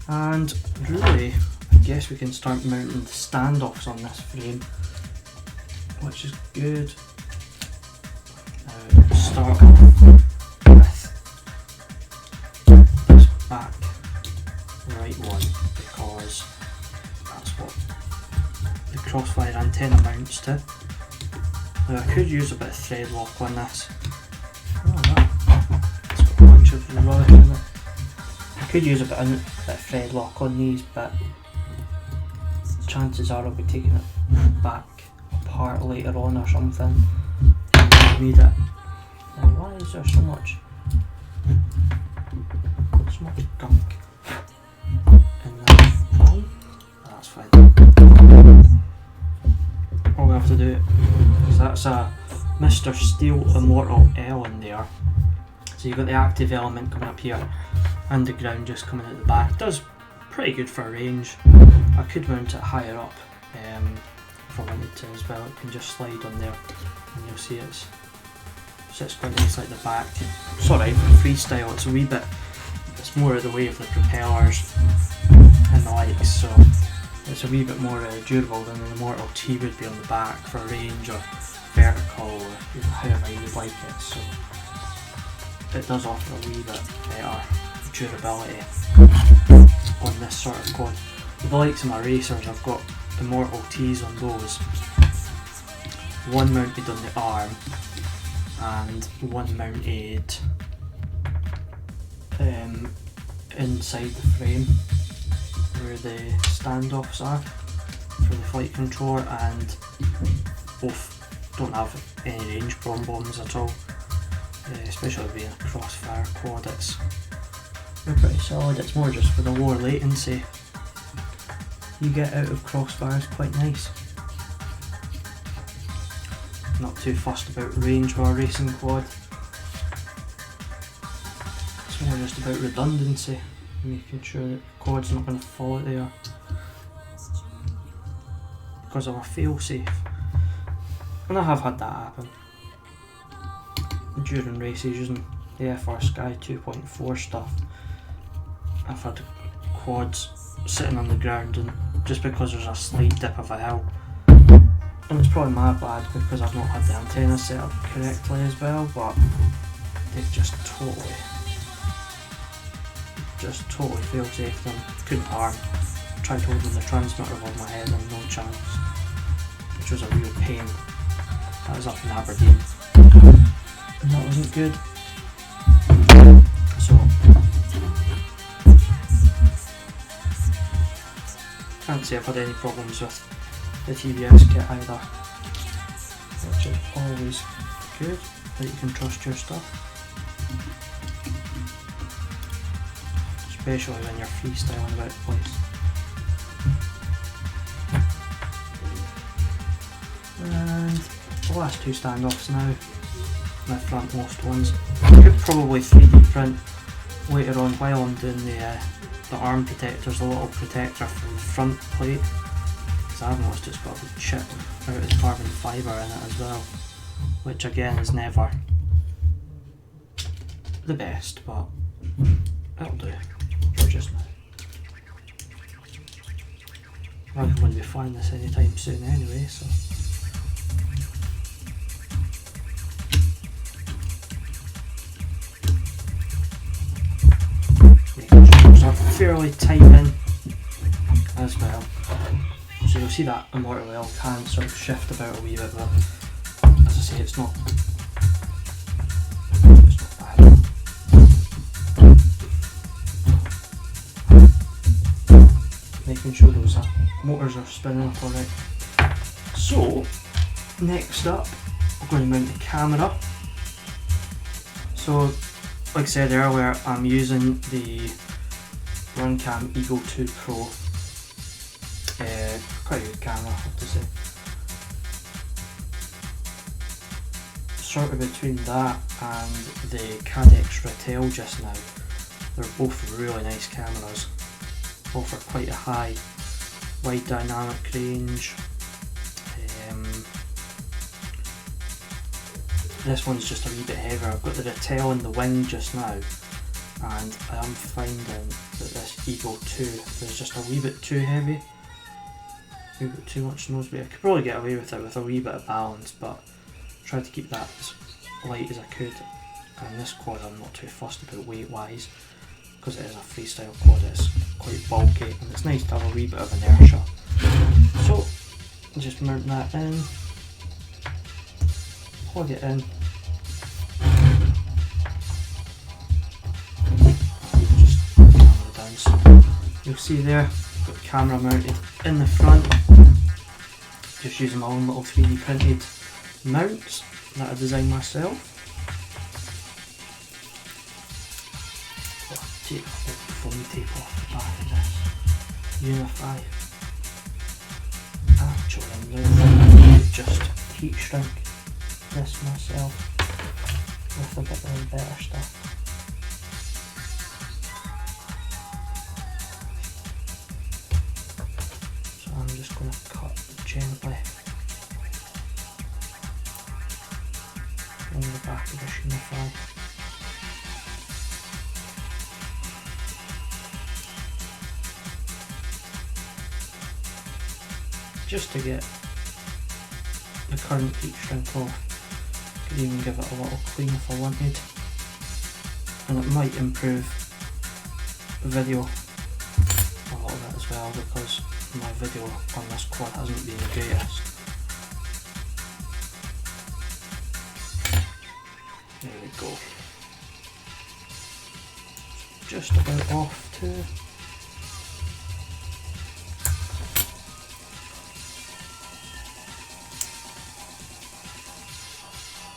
And really, I guess we can start mounting the standoffs on this frame, which is good. Now start with this back right one, because that's what the Crossfire antenna mounts to. Now I could use a bit of thread lock on this. It's got a bunch of rubbish in it. I could use a bit of thread lock on these, but chances are I'll be taking it back apart later on or something. I need it. Now why is there so much gunk in that phone? That's fine. All we have to do is, that's a Mr. Steel Immortal L in there. So you've got the active element coming up here and the ground just coming out the back. It does pretty good for range. I could mount it higher up if I wanted to as well. It can just slide on there and you'll see it sits quite nice like the back. It's alright for freestyle, it's a wee bit, it's more out of the way of the propellers and the likes, so it's a wee bit more durable than the Immortal T would be on the back for range or vertical, or however you would like it. So it does offer a wee bit better durability on this sort of quad. With the likes of my racers, I've got Immortal T's on those, one mounted on the arm and one mounted inside the frame where the standoffs are for the flight controller, and both don't have any range bombs at all, especially being a Crossfire quad. They're pretty solid. It's more just for the lower latency you get out of Crossfire is quite nice. Not too fussed about range with a racing quad. It's more just about redundancy, making sure that the quad's not going to fall out there because of a failsafe. And I have had that happen during races using the FR Sky 2.4 stuff. I've had quads sitting on the ground, and just because there's a slight dip of a hill, and it's probably my bad because I've not had the antenna set up correctly as well, but they've just totally fail-safed them. Couldn't harm. Tried holding the transmitter above my head and no chance, which was a real pain. That was up in Aberdeen and that wasn't good. So can't say I've had any problems with the TBS kit either, which is always good, that you can trust your stuff, especially when you're freestyling about the place. And the last two standoffs now. my frontmost ones. I could probably 3D print later on while I'm doing the arm protectors, the little protector for the front plate, because I've noticed it's got a big chip out of carbon fibre in it as well, which again is never the best, but it'll do for just now. I'm going to be flying this anytime soon anyway, so. Making sure those are fairly tight in as well. So you'll see that immortal oil can sort of shift about a wee bit, but as I say, it's not bad. Making sure those motors are spinning up alright. So, next up, we're going to mount the camera. So, like I said earlier, I'm using the Runcam Eagle 2 Pro. Quite a good camera, I have to say. Sort of between that and the Cadex Ratel just now. They're both really nice cameras. Offer quite a high wide dynamic range. This one's just a wee bit heavier. I've got the Ratel in the wing just now, and I am finding that this Eagle 2 is just a wee bit too heavy. A wee bit too much nosebleed. I could probably get away with it with a wee bit of balance, but I tried to keep that as light as I could. And this quad I'm not too fussed about weight wise, because it is a freestyle quad. It's quite bulky and it's nice to have a wee bit of inertia. So just mount that in, plug it in, just camera down. So you'll see there, I've got the camera mounted in the front, just using my own little 3D printed mounts that I designed myself. Take the foam tape off the back of this Unify. Actually, I'm going to just heat shrink this myself with a bit of better stuff. So I'm just going to cut gently on the back of this Unify. Just to get the current heat shrink off. Could even give it a little clean if I wanted, and it might improve the video a little bit as well, because my video on this quad hasn't been the greatest. There we go. Just about off too.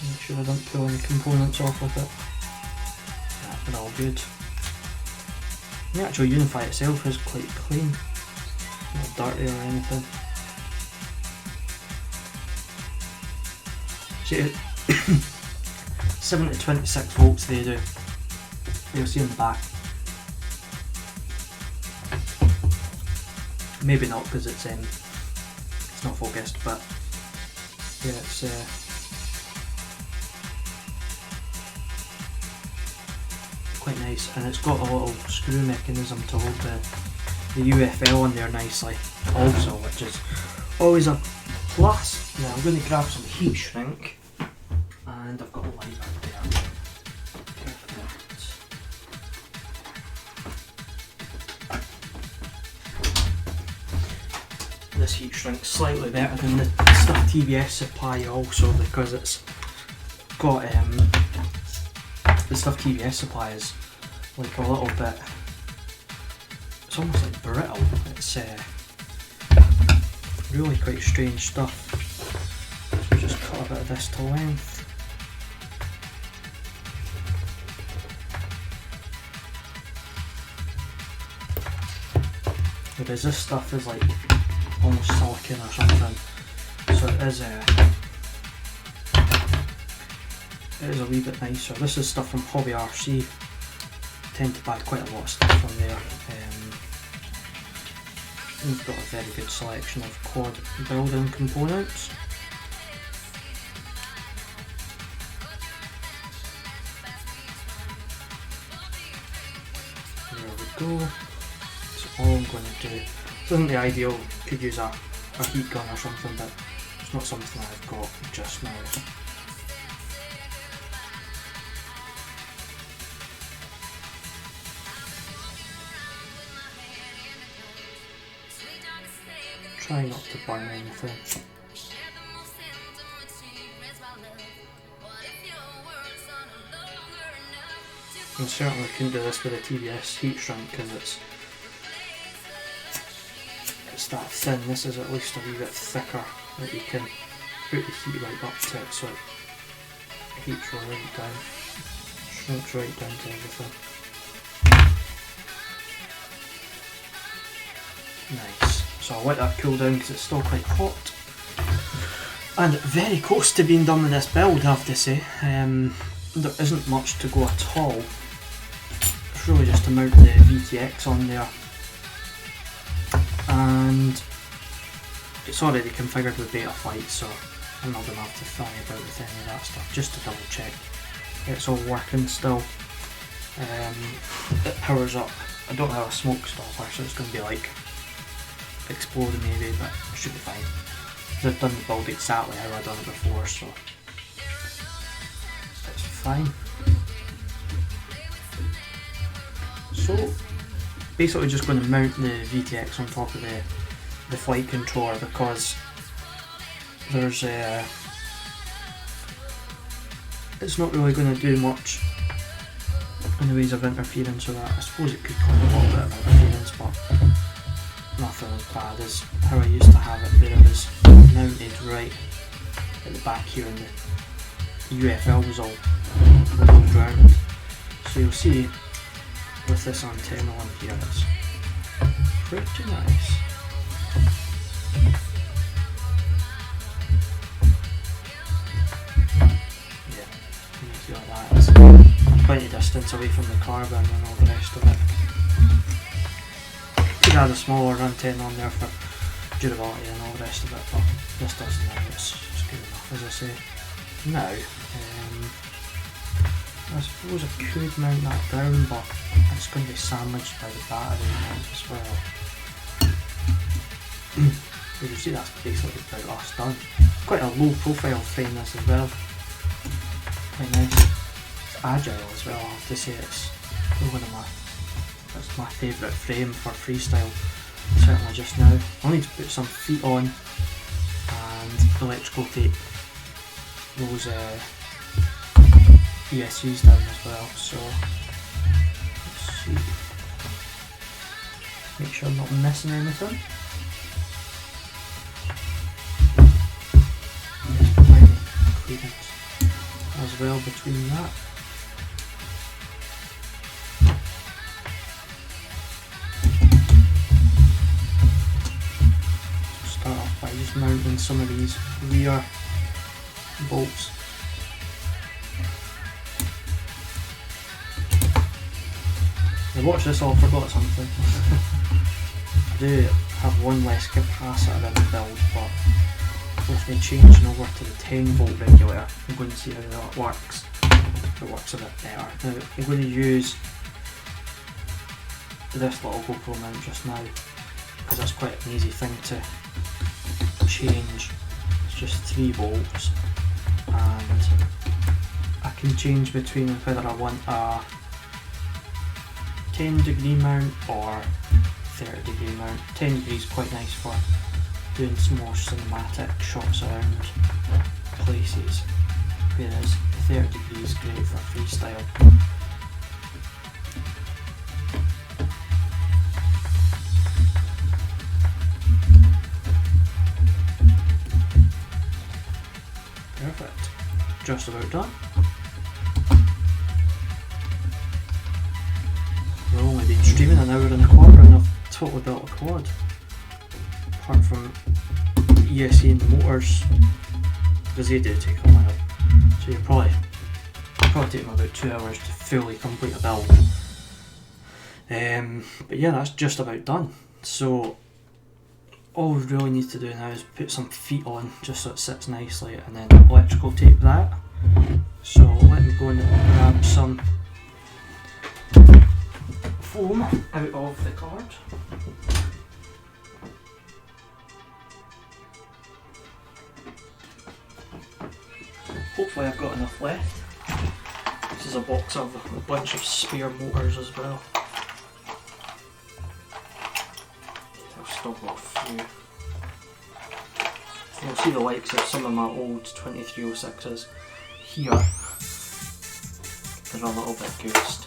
Make sure I don't pull any components off with it. Yeah, they're all good. The actual Unify itself is quite clean, not dirty or anything. See, 7 to 26 volts they do. You'll see on the back. Maybe not because it's not focused, but yeah, it's quite nice, and it's got a little screw mechanism to hold the UFL in there nicely also, which is always a plus. Now I'm going to grab some heat shrink, and I've got a light out there. This heat shrink's slightly better than the Stuff TBS supply also, because it's got the Stuff TBS supply is like a little bit, it's almost like brittle. It's really quite strange stuff. So just cut a bit of this to length. Whereas this stuff is like almost silicone or something. So it is it is a wee bit nicer. This is stuff from Hobby RC. I tend to buy quite a lot of stuff from there. We've got a very good selection of quad building components. There we go. That's all I'm going to do. This isn't the ideal, could use a heat gun or something, but it's not something I've got just now. Try not to burn anything. And certainly couldn't do this with a TBS heat shrink because it's that thin. This is at least a wee bit thicker that you can put the heat right up to it, so it heats right down, shrinks right down to everything. Nice. So I'll let that cool down because it's still quite hot. And very close to being done with this build, I have to say. There isn't much to go at all. It's really just to mount the VTX on there. And it's already configured with Betaflight, so I'm not going to have to fly about with any of that stuff, just to double check it's all working still. It powers up. I don't have a smoke stopper, so it's going to be like exploding maybe, but it should be fine. I've done the build exactly how I've done it before, so it's fine. So basically just going to mount the VTX on top of the flight controller because there's it's not really going to do much in the ways of interference with that. I suppose it could cause a little bit of interference, but nothing as bad as how I used to have it, where it was mounted right at the back here and the UFL was all rolled round. So you'll see with this antenna on here it's pretty nice. Yeah, you can see like that. It's plenty of distance away from the carbon and all the rest of it. Could add a smaller antenna on there for durability and all the rest of it, but this doesn't now, it's good enough as I say. Now, I suppose I could mount that down, but it's going to be sandwiched by the battery mount as well. As you see, that's basically about us done. Quite a low profile frame this as well. Quite nice. It's agile as well, I have to say. It's one of that's my favourite frame for freestyle, certainly just now. I'll need to put some feet on and electrical tape those ESCs down as well, so let's see. Make sure I'm not missing anything. There's plenty of clearance as well between that. Start off by just mounting some of these rear bolts. Now watch this, I forgot something. I do have one less capacitor in the build, but with me changing over to the 10 volt regulator, I'm going to see how that works. It works a bit better. Now I'm going to use this little GoPro mount just now, because that's quite an easy thing to change. It's just 3 volts, and I can change between whether I want a 10-degree mount or 30-degree mount. 10 degrees is quite nice for doing some more cinematic shots around places, whereas 30 degrees is great for freestyle. Perfect. Just about done. We've only been streaming an hour and a quarter and I've totally built a quad. Apart from ESC and the motors, because they do take a while. So you're probably probably take me about 2 hours to fully complete a build. But yeah, that's just about done. So all we really need to do now is put some feet on just so it sits nicely, and then electrical tape that. So let me go and grab some foam out of the card. Hopefully I've got enough left. This is a box of a bunch of spare motors as well. I've still got a few. You'll see the likes of some of my old 2306s here. They're a little bit goosed.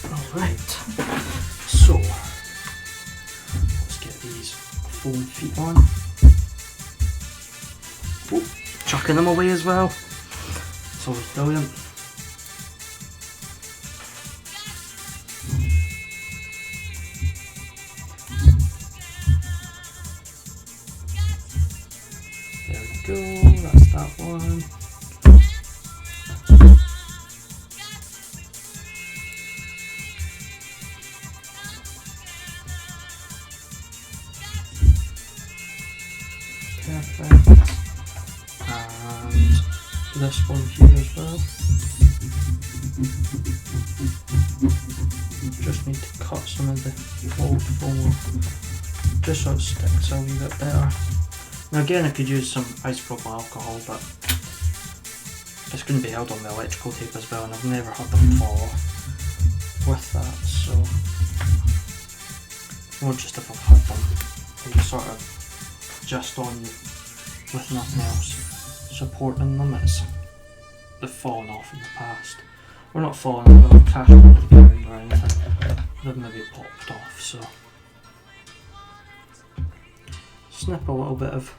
Alright, so let's get these foam feet on. Oh, chucking them away as well. It's always brilliant. There we go, that's that one. Perfect. And this one here as well. Just need to cut some of the old foam off, just so it sticks a wee bit better. Now again, I could use some isopropyl alcohol, but it's going to be held on the electrical tape as well, and I've never had them fall off with that, so or just if I've had them, they sort of just on with nothing else supporting them. They've fallen off in the past. We're not falling off, they've crashed onto the ground or anything. They've maybe popped off, so snip a little bit of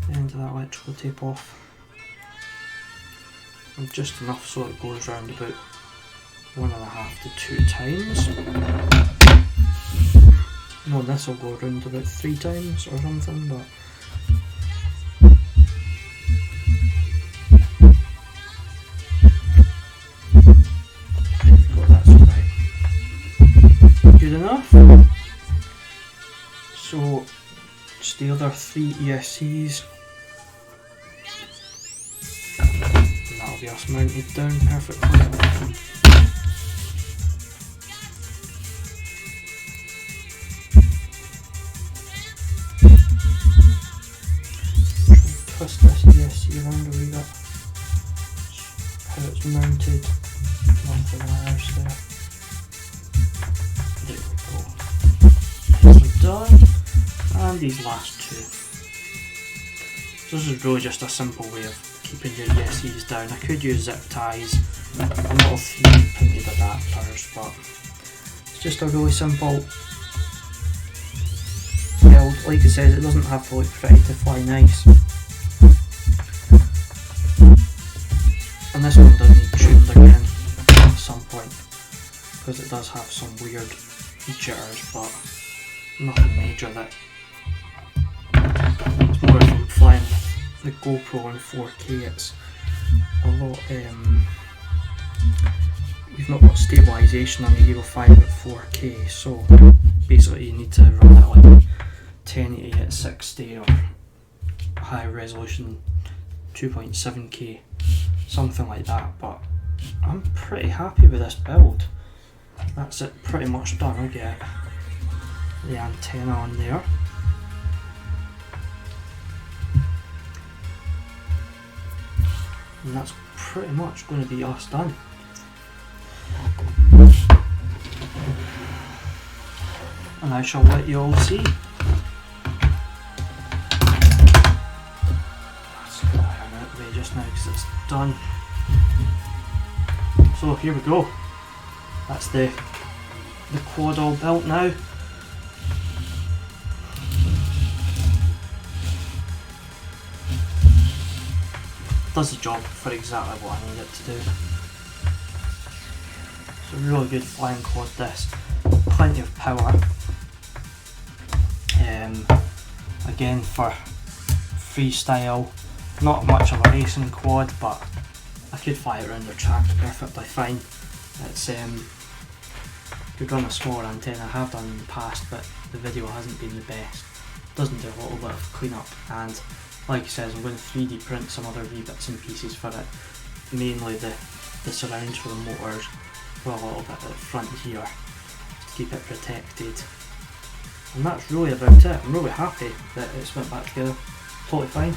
the end of that electrical tape off. And just enough so it goes round about 1.5 to 2 times. No, this will go around about 3 times or something, but there we go, that's right. Good enough. So, just the other 3 ESCs. And that'll be us mounted down perfectly. Twist this ESC around a wee bit, how it's mounted onto the wires there. There we go. Those are done, and these last 2. So this is really just a simple way of keeping your ESCs down. I could use zip ties and little 3D printed adapters, but it's just a really simple build. Like it says, it doesn't have to look pretty to fly nice. And this one does need tuned again at some point, because it does have some weird jitters, but nothing major. That it's more if I'm flying the GoPro in 4K, it's a lot, we've not got stabilisation on the Hero 5 at 4K, so basically you need to run it like 1080 at 60 or high resolution 2.7K. Something like that, but I'm pretty happy with this build. That's it pretty much done. I'll get the antenna on there. And that's pretty much going to be us done. And I shall let you all see. Just now because it's done. So here we go. That's the quad all built now. Does the job for exactly what I need it to do. It's a really good flying quad this. Plenty of power. Again, for freestyle, not much of a racing quad, but I could fly it around the tracks perfectly fine. It's could run a smaller antenna. I have done in the past, but the video hasn't been the best. Doesn't do a little bit of cleanup, and like he says, I'm going to 3D print some other wee bits and pieces for it, mainly the surrounds for the motors, for a little bit at the front here to keep it protected. And that's really about it. I'm really happy that it's went back together totally fine.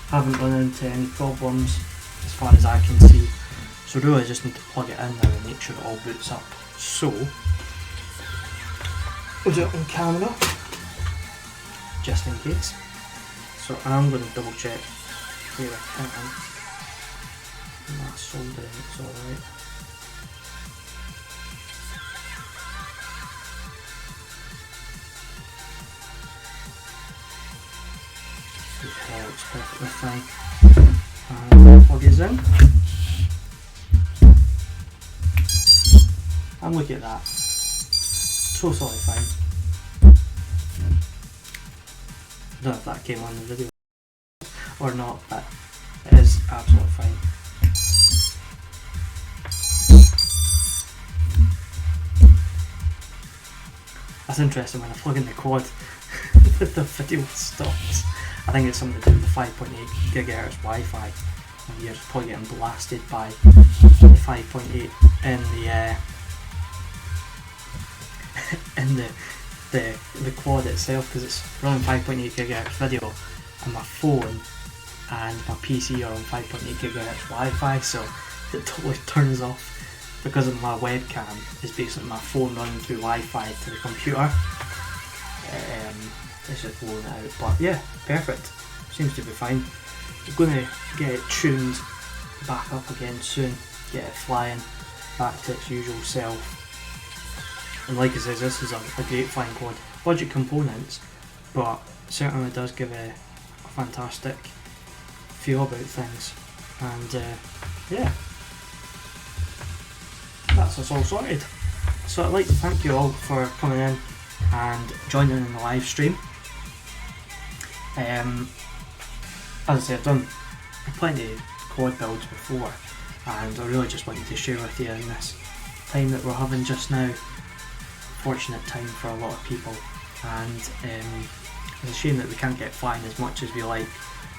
Haven't run into any problems as far as I can see, so really I just need to plug it in now and make sure it all boots up. So we'll do it on camera just in case. So I'm going to double check where I can. And that's soldering, it's alright. Yeah, it's perfectly fine. And plug is in. And look at that. Totally fine. I don't know if that came on the video or not, but it is absolutely fine. That's interesting, when I plug in the quad, the video stops. I think it's something to do with the 5.8 GHz Wi-Fi. And you're probably getting blasted by the 5.8 in the quad itself, because it's running 5.8 GHz video, and my phone and my PC are on 5.8 GHz Wi-Fi, so it totally turns off because of my webcam. Is basically my phone running through Wi-Fi to the computer. It's just blowing it out, but yeah, perfect. Seems to be fine. I'm going to get it tuned back up again soon, get it flying back to its usual self. And like I says, this is a great flying quad. Budget components, but certainly does give a fantastic feel about things. And yeah, that's us all sorted. So I'd like to thank you all for coming in and joining in the live stream. As I said, I've done plenty of quad builds before, and I really just wanted to share with you in this time that we're having just now. Fortunate time for a lot of people, and it's a shame that we can't get flying as much as we like.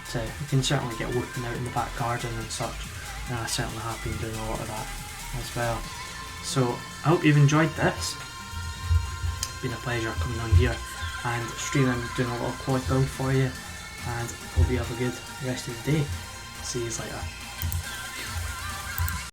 So we can certainly get whooping out in the back garden and such, and I certainly have been doing a lot of that as well. So I hope you've enjoyed this. It's been a pleasure coming on here and streaming, doing a little quad build for you, and hope you have a good rest of the day. See you later.